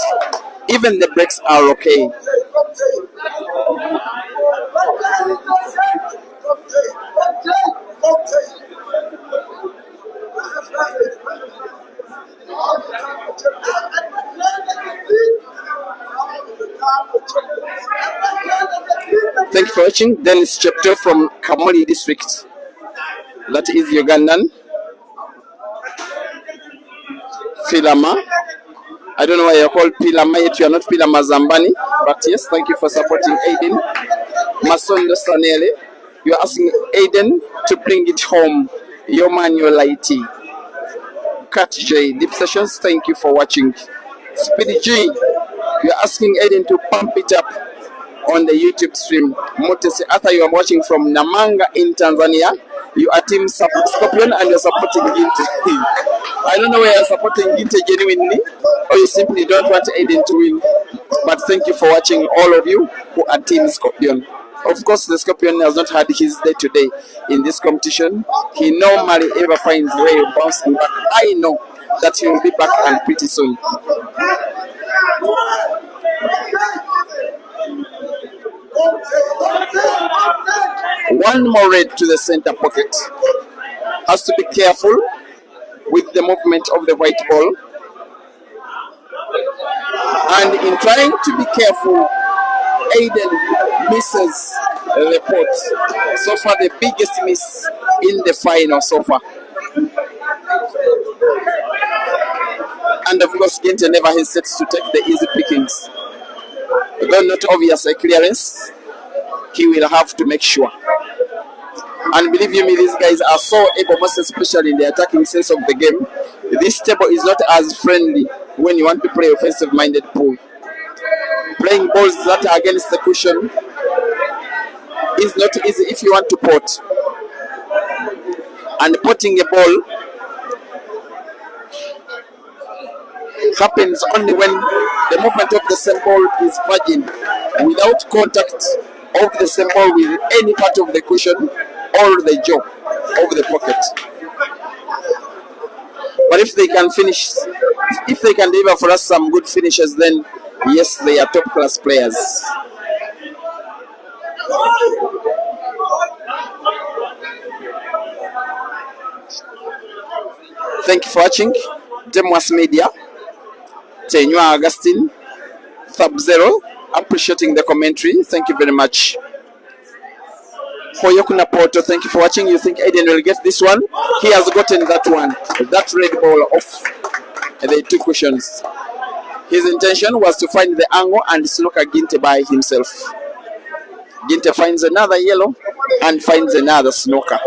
even the breaks are okay. Thank you for watching. Dennis Chepto from Kamuli district. That is Ugandan. Filama. I don't know why you're called Pilama, yet you are not Pilama Zambani. But yes, thank you for supporting Aiden. Masondo Sanele. You're asking Aiden to bring it home. Your manual IT. Cat J, Deep Sessions, thank you for watching. Speedy G, you're asking Aiden to pump it up on the YouTube stream. Motesi Arthur, you are watching from Namanga in Tanzania. You are Team Scorpion and you're supporting Ginte. I don't know whether you're supporting Ginte genuinely or you simply don't want Aiden to win. But thank you for watching, all of you who are Team Scorpion. Of course, the Scorpion has not had his day today in this competition. He normally ever finds a way of bouncing back. I know that he will be back and pretty soon. One more red to the center pocket. Has to be careful with the movement of the white ball. And in trying to be careful, Aiden misses the pot. So far, the biggest miss in the final so far. And of course, Ginte never hesitates to take the easy pickings. Though not obvious a clearance, he will have to make sure. And believe you me, these guys are so able, most especially in the attacking sense of the game. This table is not as friendly when you want to play offensive-minded pool. Playing balls that are against the cushion is not easy if you want to pot. And potting a ball happens only when the movement of the same ball is virgin, without contact of the same ball with any part of the cushion or the jaw of the pocket. But if they can finish, if they can deliver for us some good finishes, then yes, they are top class players. Thank you for watching. Demwas Media. Tenywa Augustine. Thub Zero. Appreciating the commentary. Thank you very much. Hoyokuna Porto, thank you for watching. You think Aiden will get this one? He has gotten that one. That red ball off the two cushions. His intention was to find the angle and snooker Ginte by himself. Ginte finds another yellow and finds another snooker.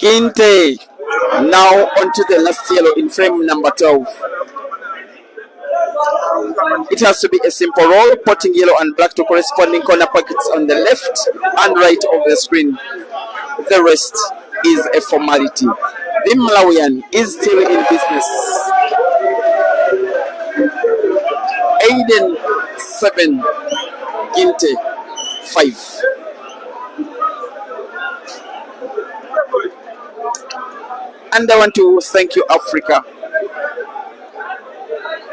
Ginte now onto the last yellow in frame number 12. It has to be a simple roll, potting yellow and black to corresponding corner pockets on the left and right of the screen. The rest is a formality. The Malawian is still in business. Aiden 7, Ginte 5. And I want to thank you, Africa,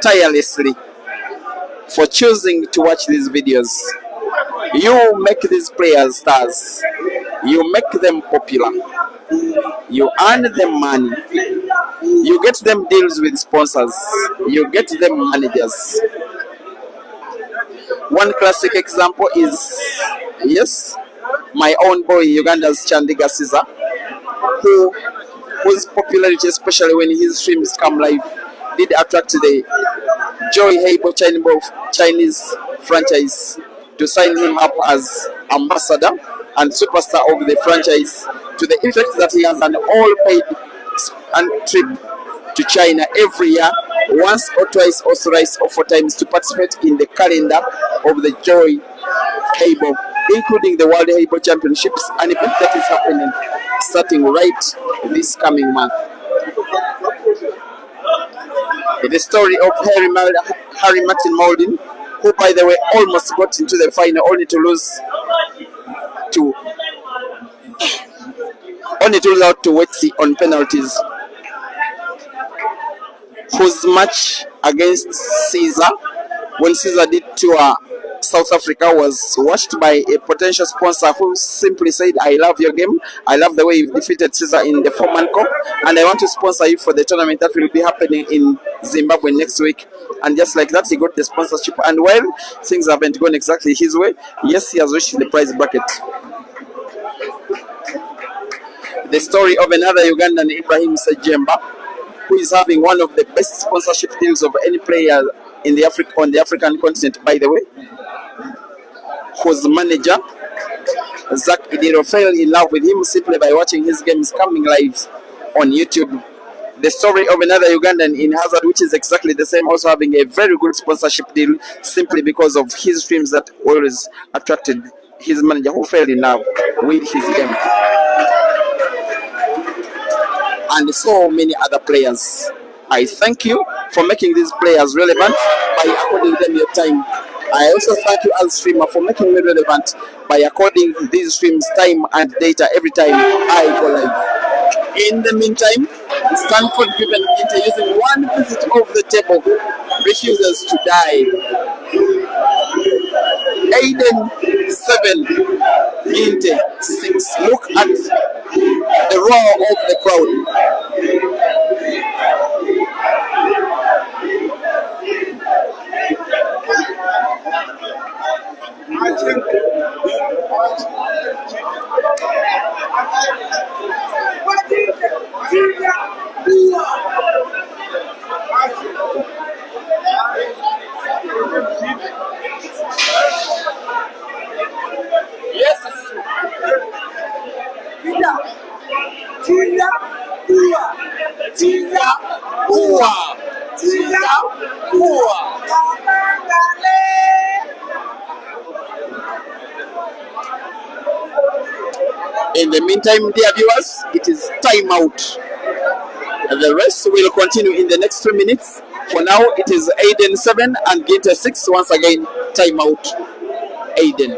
tirelessly for choosing to watch these videos. You make these players stars. You make them popular. You earn them money. You get them deals with sponsors. You get them managers. One classic example is, yes, my own boy, Uganda's Chandiga Caesar, whose popularity, especially when his streams come live, did attract the Joy Heibo Chinese franchise to sign him up as ambassador and superstar of the franchise, to the effect that he has an all-paid trip to China every year, once or twice or thrice or 4 times, to participate in the calendar of the Joy Heibo, including the World Heibo Championships, an event that is happening starting right this coming month. The story of Harry Martin Mauldin, who, by the way, almost got into the final only to lose to only to lose out to Wetsi on penalties, whose match against Caesar, when Caesar did tour South Africa, was watched by a potential sponsor who simply said, I love your game, I love the way you defeated Caesar in the 4-man cup, and I want to sponsor you for the tournament that will be happening in Zimbabwe next week. And just like that, he got the sponsorship, and while things haven't gone exactly his way, yes, he has reached the prize bracket. The story of another Ugandan, Ibrahim Sejemba, who is having one of the best sponsorship deals of any player in the on the African continent, by the way, whose manager, Zach Idiro, fell in love with him simply by watching his games coming live on YouTube. The story of another Ugandan in Hazard, which is exactly the same, also having a very good sponsorship deal simply because of his streams that always attracted his manager, who fell in love with his game. And so many other players. I thank you for making these players relevant by according them your time. I also thank you as streamer for making me relevant by according these streams time and data every time I go live. In the meantime, Stanford given Ginte using one visit of the table refuses to die. Aden 7, Ginte 6. Look at the roar of the crowd. In the meantime, dear viewers, it is time out. The rest will continue in the next 3 minutes. For now, it is Aden 7 and Ginte 6. Once again, time out. Aden.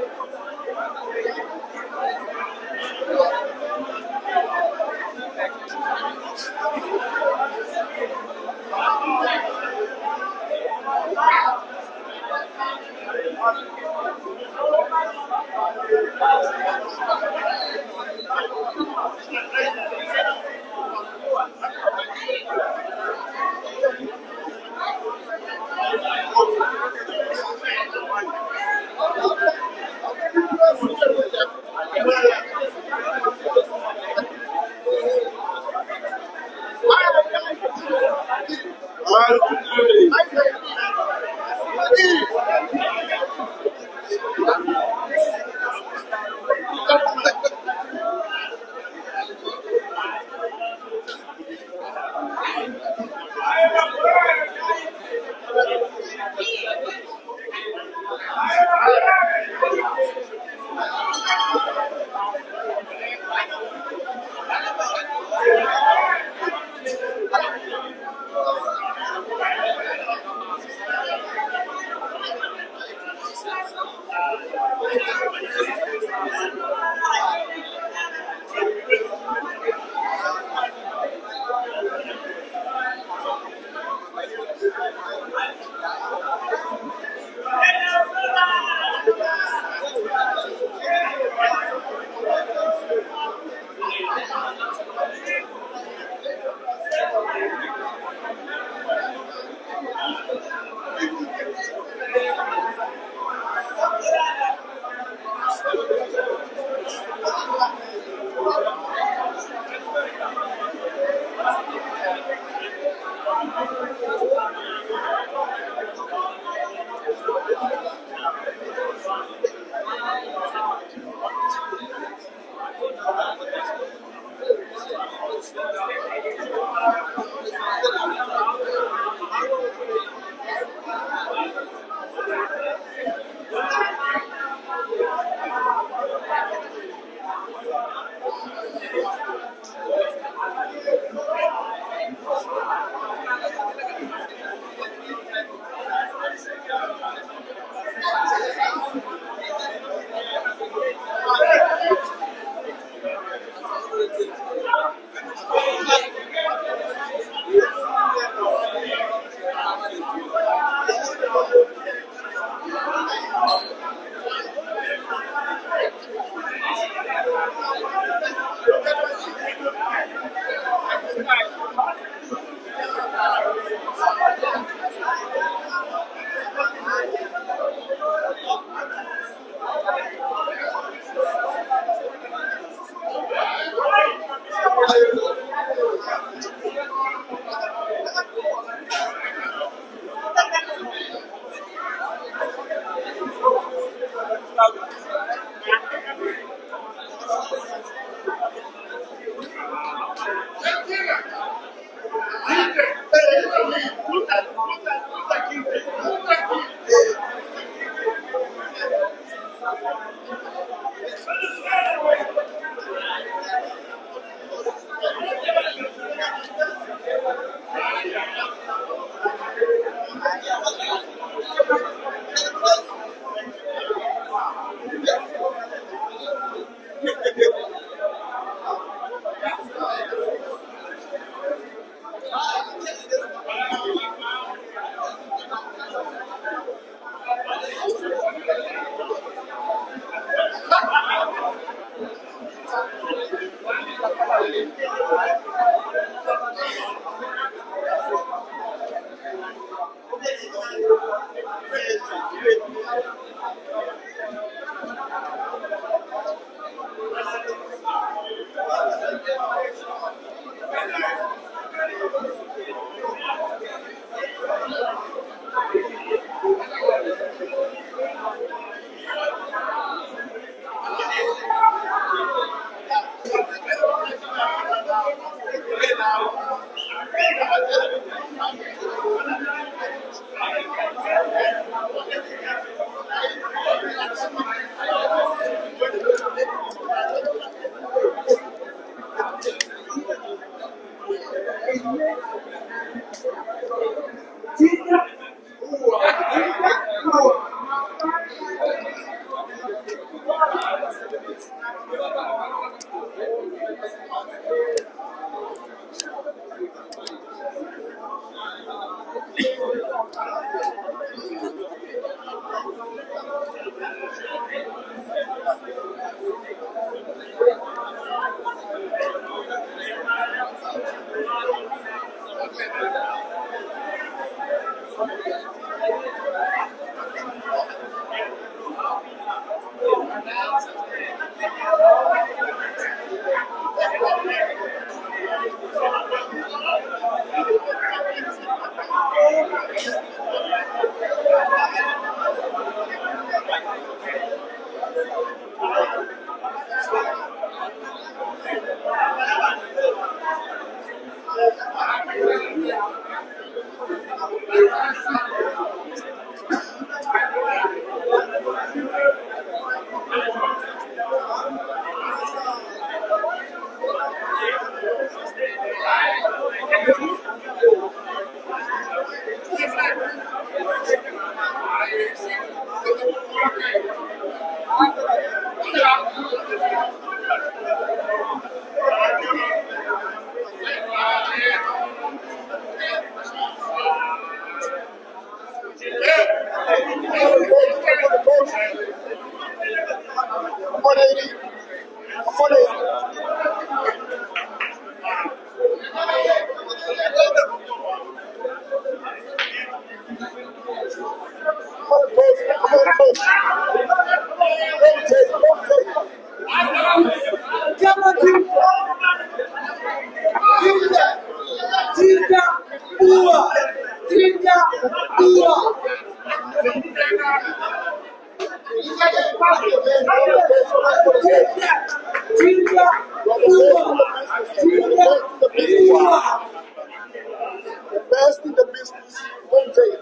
The best in the business. Don't take it.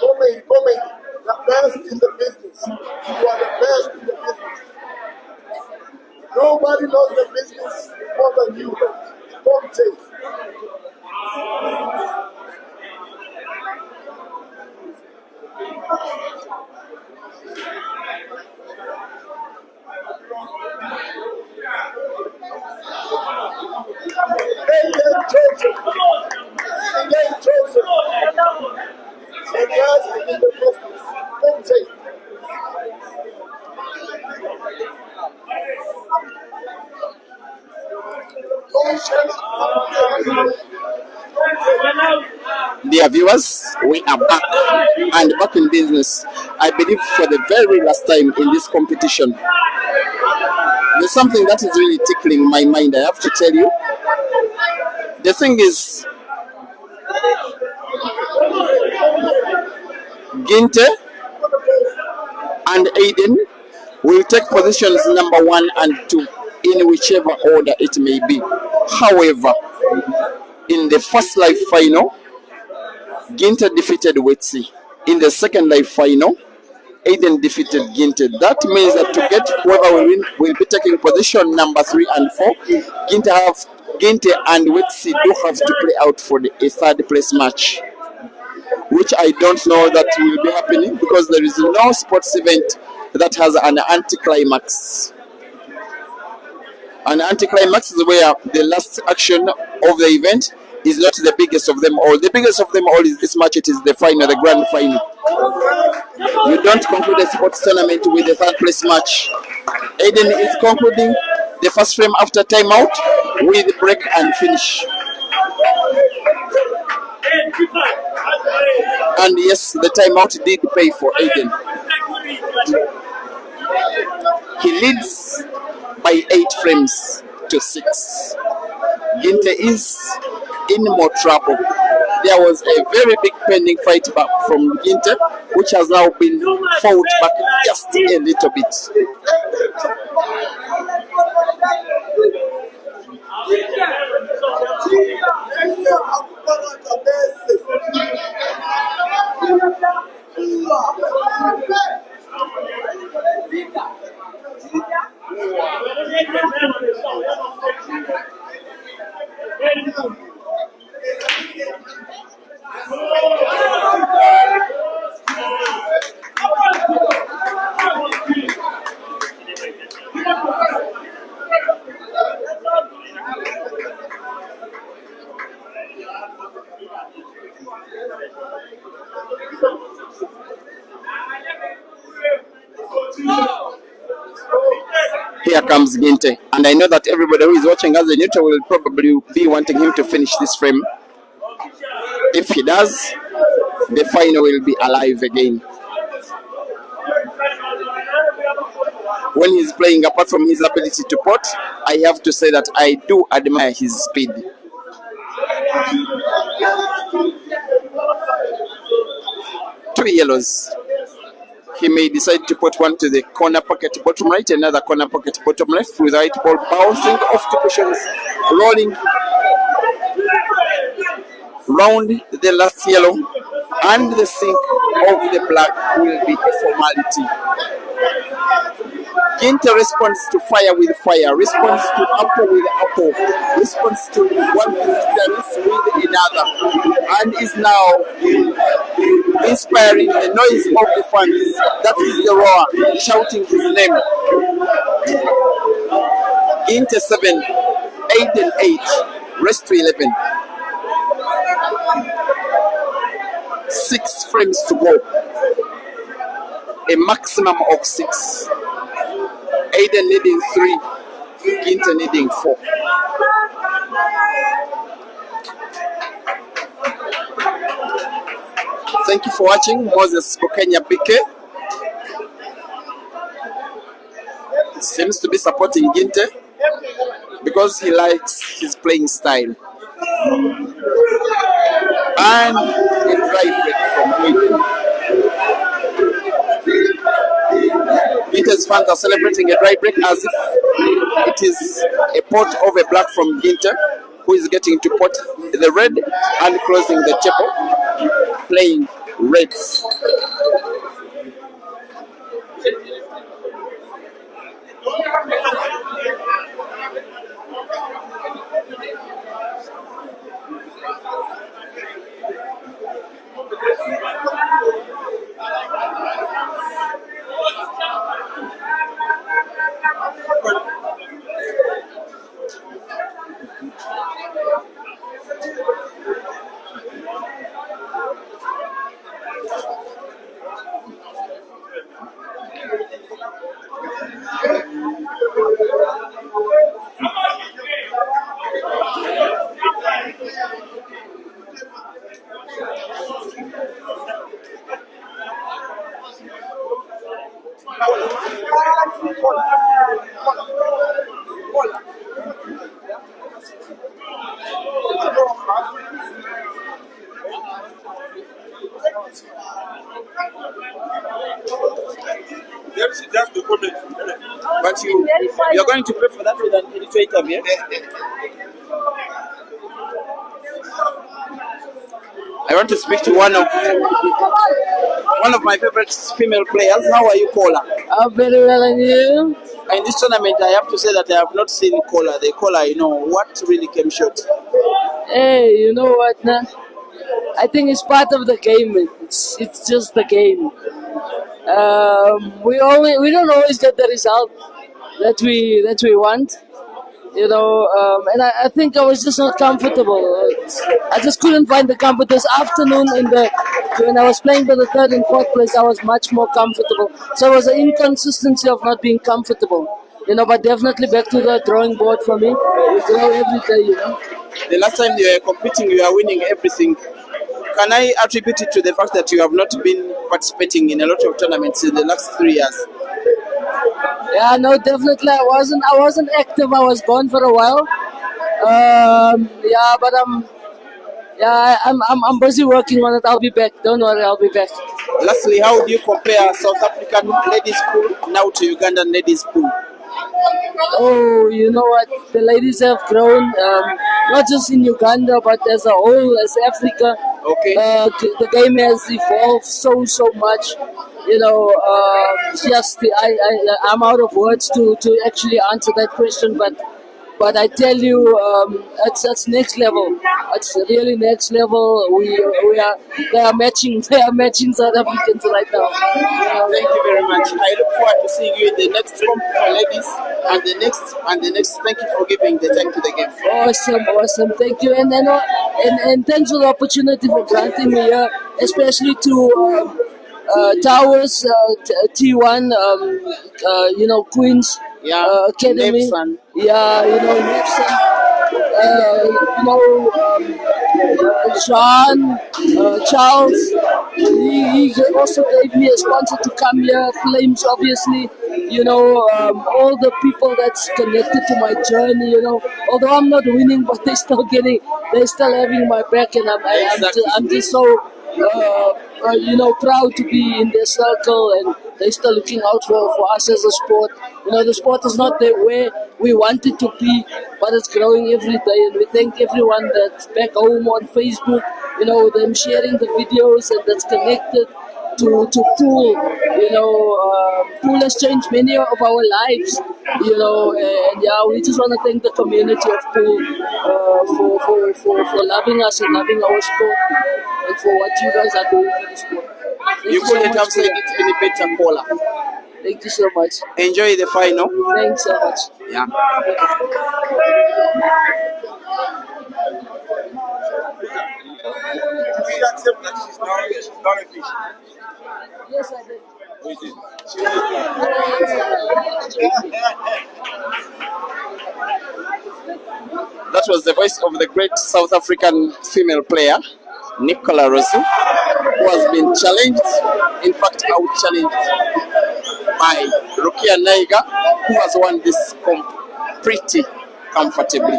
Come in. The best in the business. You are the best in the business. Nobody knows the business more than you. Don't take it. Aiden Joseph. Aiden Joseph. The best in the business. Don't take it. Dear viewers, we are back and back in business. I believe for the very last time in this competition. There's something that is really tickling my mind, I have to tell you. The thing is, Ginte and Aiden will take positions number 1 and 2 in whichever order it may be. However, in the first live final, Ginte defeated Wetsi. In the second live final, Aiden defeated Ginte. That means that to get whoever will win will be taking position number 3 and 4. Ginte have Ginte and Wetsi do have to play out for a third place match, which I don't know that will be happening because there is no sports event that has an anticlimax. An anticlimax is where the last action of the event is not the biggest of them all. The biggest of them all is this match. It is the final, the grand final. You don't conclude a sports tournament with a third place match. Aiden is concluding the first frame after timeout with break and finish. And yes, the timeout did pay for Aiden. He leads by 8 frames to 6. Ginte is in more trouble. There was a very big pending fight back from Ginte, which has now been fought back just a little bit. Here comes Ginte, and I know that everybody who is watching as a neutral will probably be wanting him to finish this frame. If he does, the final will be alive again. When he's playing, apart from his ability to pot, I have to say that I do admire his speed. Two yellows. He may decide to put one to the corner pocket bottom right, another corner pocket bottom left, with the white ball bouncing off two cushions, rolling round the last yellow, and the sink of the black will be a formality. Ginte responds to fire with fire, responds to apple with apple, responds to one piece with another, and is now inspiring the noise of the fans. That is the roar, shouting his name. Ginte 7, Aden 8, rest to 11. 6 frames to go. A maximum of 6. Aiden needing 3, Ginte needing 4. Thank you for watching. Moses Kokenya Bike seems to be supporting Ginte because he likes his playing style. And a dry break from Aiden. Ginte's fans are celebrating a dry break as if it is a pot of a black from Ginte, who is getting to pot the red and closing the table, playing reds. But you're going to pay for that with an editor here? I want to speak to one of my favorite female players. How are you, Paula? Very well, and you? In this tournament, I have to say that I have not seen Kola. The Kola, what really came short. Hey, you know what? Nah? I think it's part of the game. It's just the game. We don't always get the result that we want. And I think I was just not comfortable. I just couldn't find the comfort. This afternoon when I was playing for the third and fourth place, I was much more comfortable. So it was an inconsistency of not being comfortable. But definitely back to the drawing board for me. We grow every day. The last time you were competing, you were winning everything. Can I attribute it to the fact that you have not been participating in a lot of tournaments in the last 3 years? Yeah, no, definitely. I wasn't active. I was gone for a while. Yeah, but I'm busy working on it. I'll be back. Don't worry, I'll be back. Lastly, how do you compare South African ladies pool now to Ugandan ladies pool? Oh, you know what? The ladies have grown, not just in Uganda, but as a whole, as Africa. Okay. The game has evolved so much. I'm out of words to actually answer that question, but I tell you, it's next level. It's really next level. They are matching South Africans right now. Thank you very much. I look forward to seeing you in the next comp for ladies and the next. Thank you for giving the time to the game. Awesome. Thank you, and thanks for the opportunity for granting me here, especially to Towers, T1, Queens Academy. Nepson. Nepson. Sean, Charles, he also gave me a sponsor to come here. Flames, obviously, all the people that's connected to my journey. Although I'm not winning, but they're still having my back, and I'm just so proud to be in their circle, and they're still looking out for us as a sport. The sport is not there where we want it to be, but it's growing every day, and we thank everyone that's back home on Facebook, them sharing the videos and that's connected to Pool. Pool has changed many of our lives, and we just want to thank the community of Pool for loving us and loving our sport, and for what you guys are doing for the sport. You couldn't have said it any better, Paula. Thank you so much. Enjoy the final. Thanks so much. Yeah. Did she accept that she's not a fish? Yes, I did. We did. That was the voice of the great South African female player, Nicola Rosu, who has been challenged, in fact out-challenged by Rukia Naiga, who has won this comp pretty comfortably.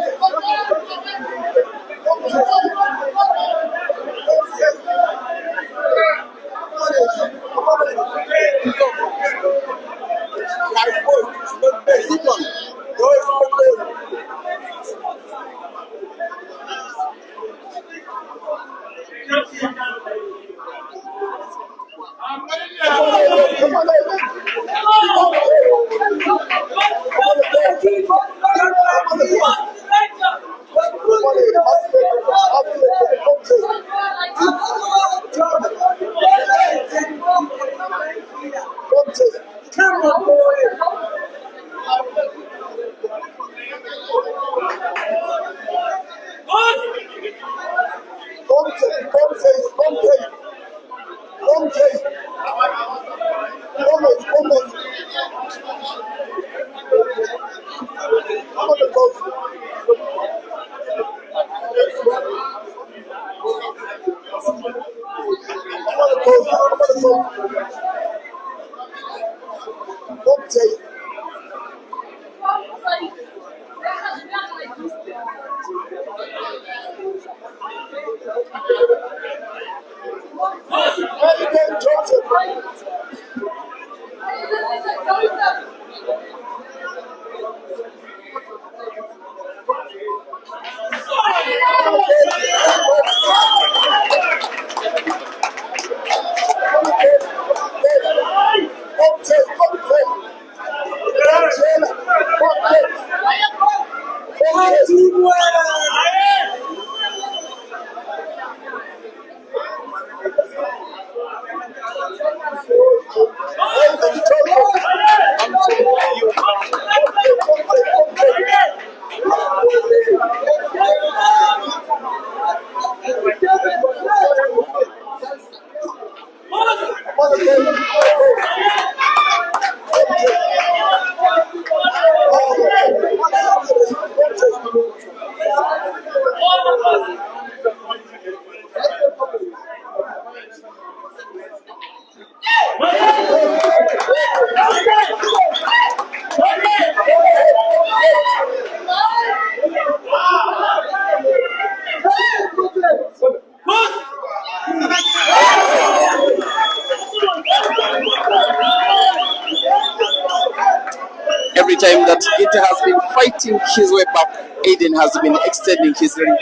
every time that Ginte has been fighting his way back, Aiden has been extending his lead.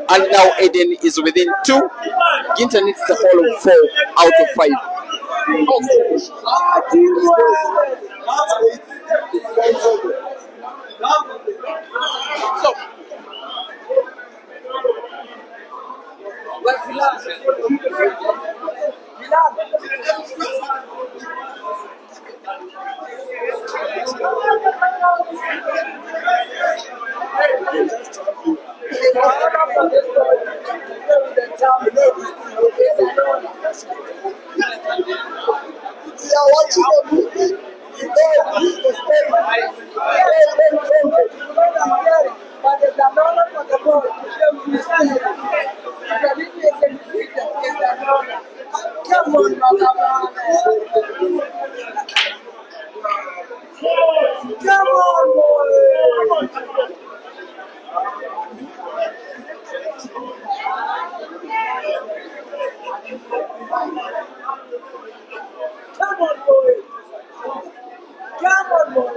And now Aiden is within 2. Ginte needs the whole of 4 out of 5. We are watching a movie. You know, use the Come on, boy. Come on, boy. Come on, boy.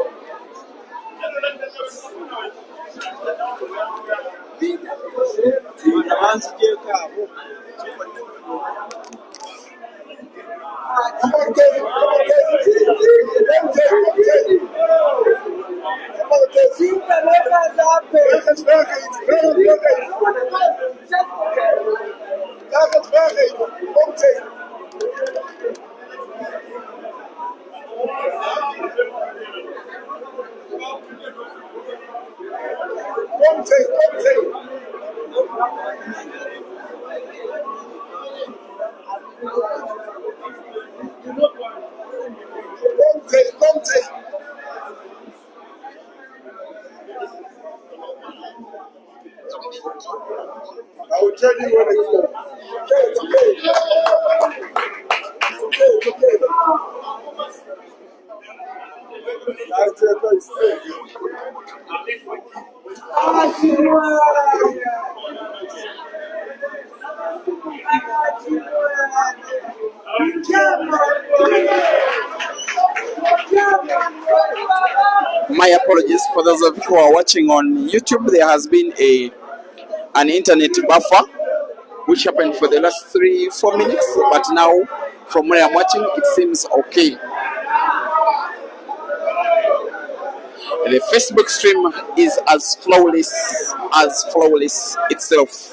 Come on, Kevin. Come on, Kevin. Come on, Kevin. I will tell you when it's going. It's okay. That's your face. My apologies for those of you who are watching on YouTube. There has been an internet buffer which happened for the last 3-4 minutes, but now from where I'm watching it seems okay. The Facebook stream is as flawless itself.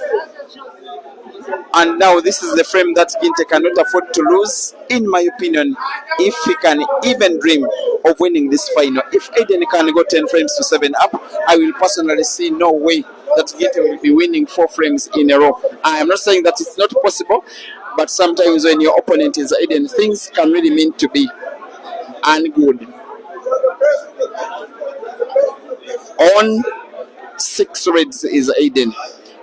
And now this is the frame that Ginte cannot afford to lose, in my opinion, if he can even dream of winning this final. If Aiden can go 10 frames to 7 up, I will personally see no way that Ginte will be winning 4 frames in a row. I am not saying that it's not possible, but sometimes when your opponent is Aiden, things can really mean to be ungood. On 6 reds is Aiden.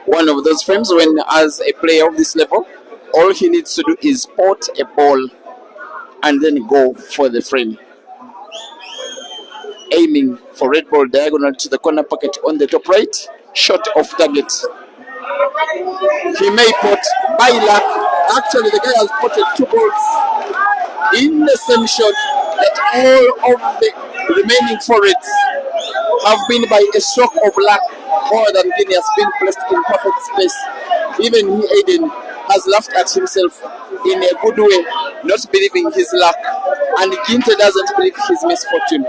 One of those frames when, as a player of this level, all he needs to do is spot a ball and then go for the frame. Aiming for red ball diagonal to the corner pocket on the top right, shot off target. He may put by luck. Actually, the guy has potted 2 balls in the same shot that all of the remaining 4 reds have been by a stroke of luck more than Guinea has been placed in perfect space. Even he, Aiden, has laughed at himself in a good way, not believing his luck, and Ginte doesn't believe his misfortune.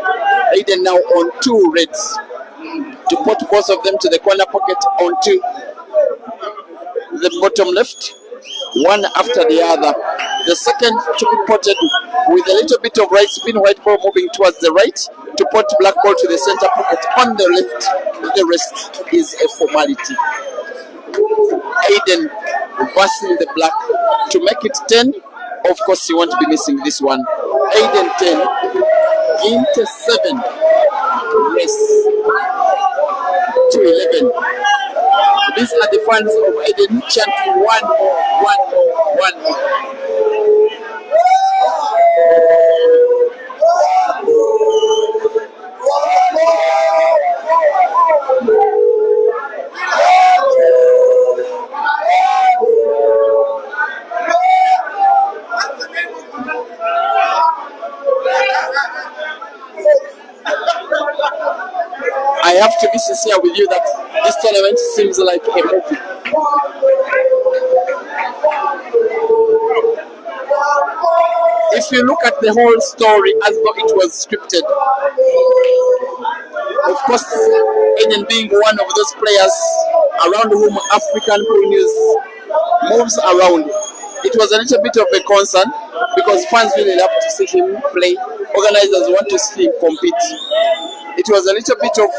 Aiden now on 2 reds to put both of them to the corner pocket onto the bottom left, one after the other. The second to be potted with a little bit of right spin, white ball moving towards the right to put black ball to the center pocket on the left. The rest is a formality. Aiden versing the black to make it 10. Of course, he won't be missing this one. Aiden 10, Ginte 7, rest to 11. These are the fans of Aiden chanting one more. I have to be sincere with you that this tournament seems like a movie. If you look at the whole story as though it was scripted, of course, Aden being one of those players around whom African Pool News moves around, it was a little bit of a concern because fans really love to see him play. Organizers want to see him compete. It was a little bit of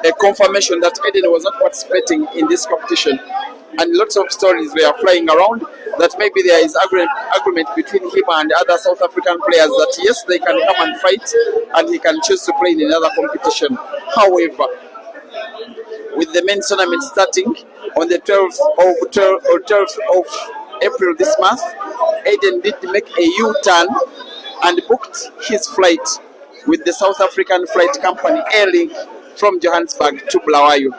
a confirmation that Aden was not participating in this competition, and lots of stories were flying around that maybe there is agreement between him and other South African players that yes, they can come and fight and he can choose to play in another competition. However, with the men's tournament starting on the 12th of April this month, Aden did make a U-turn and booked his flight with the South African flight company Airlink from Johannesburg to Bulawayo,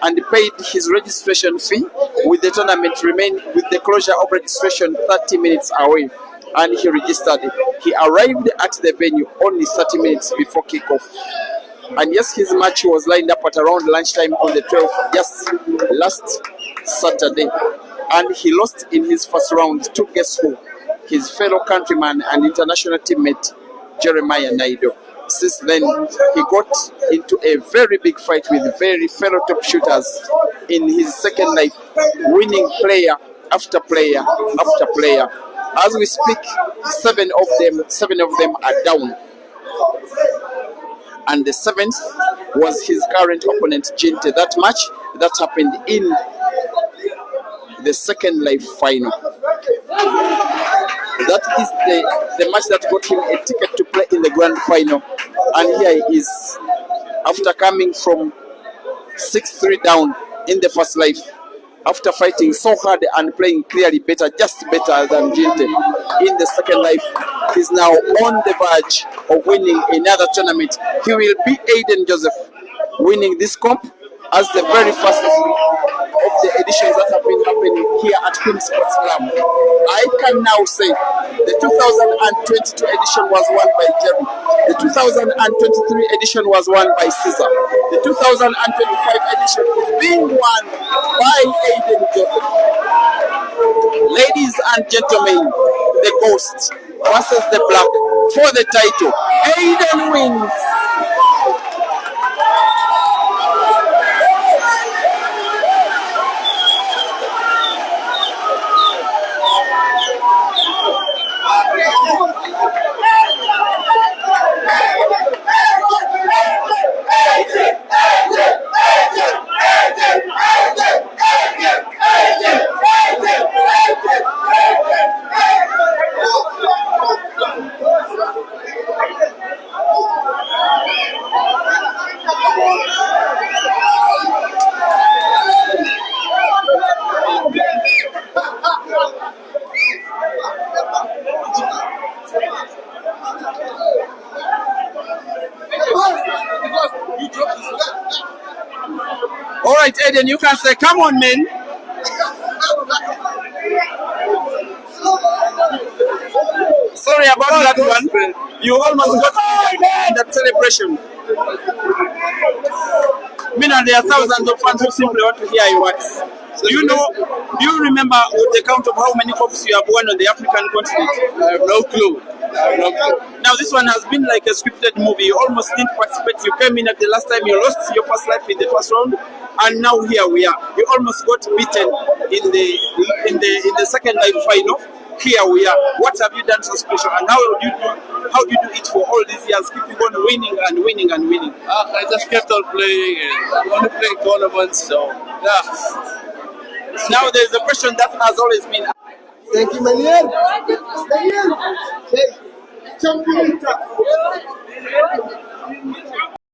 and paid his registration fee, with the tournament remaining with the closure of registration 30 minutes away, and he registered. He arrived at the venue only 30 minutes before kickoff. And yes, his match was lined up at around lunchtime on the 12th, just last Saturday, and he lost in his first round to guess who? His fellow countryman and international teammate Jeremiah Naido. Since then, he got into a very big fight with very fellow top shooters in his second life, winning player after player after player. As we speak, seven of them are down, and the seventh was his current opponent Ginte. That match that happened in the second life final. That is the match that got him a ticket to play in the grand final. And here he is, after coming from 6-3 down in the first life, after fighting so hard and playing clearly better, just better than Ginte in the second life. He's now on the verge of winning another tournament. He will be Aiden Joseph, winning this comp as the very first of the editions that have been happening here at Queen's Sports Club. I can now say the 2022 edition was won by Jerry. The 2023 edition was won by Caesar. The 2025 edition is being won by Aiden Joseph. Ladies and gentlemen, the Ghost versus the Black for the title. Aiden wins. All right, Aiden, you can say, come on, man. Sorry about that one. You almost got that celebration. Meanwhile, there are thousands of fans who simply want to hear your words. Do you remember the count of how many cups you have won on the African continent? I have no clue. Now this one has been like a scripted movie. You almost didn't participate. You came in at the last time, you lost your first life in the first round, and now here we are. You almost got beaten in the second life final. Here we are. What have you done so special, and how do you do it for all these years, keeping on winning and winning and winning? I just kept on playing, and I'm only playing tournaments, so yeah. Now there's a question that has always been. Thank you, Maniel. Champion.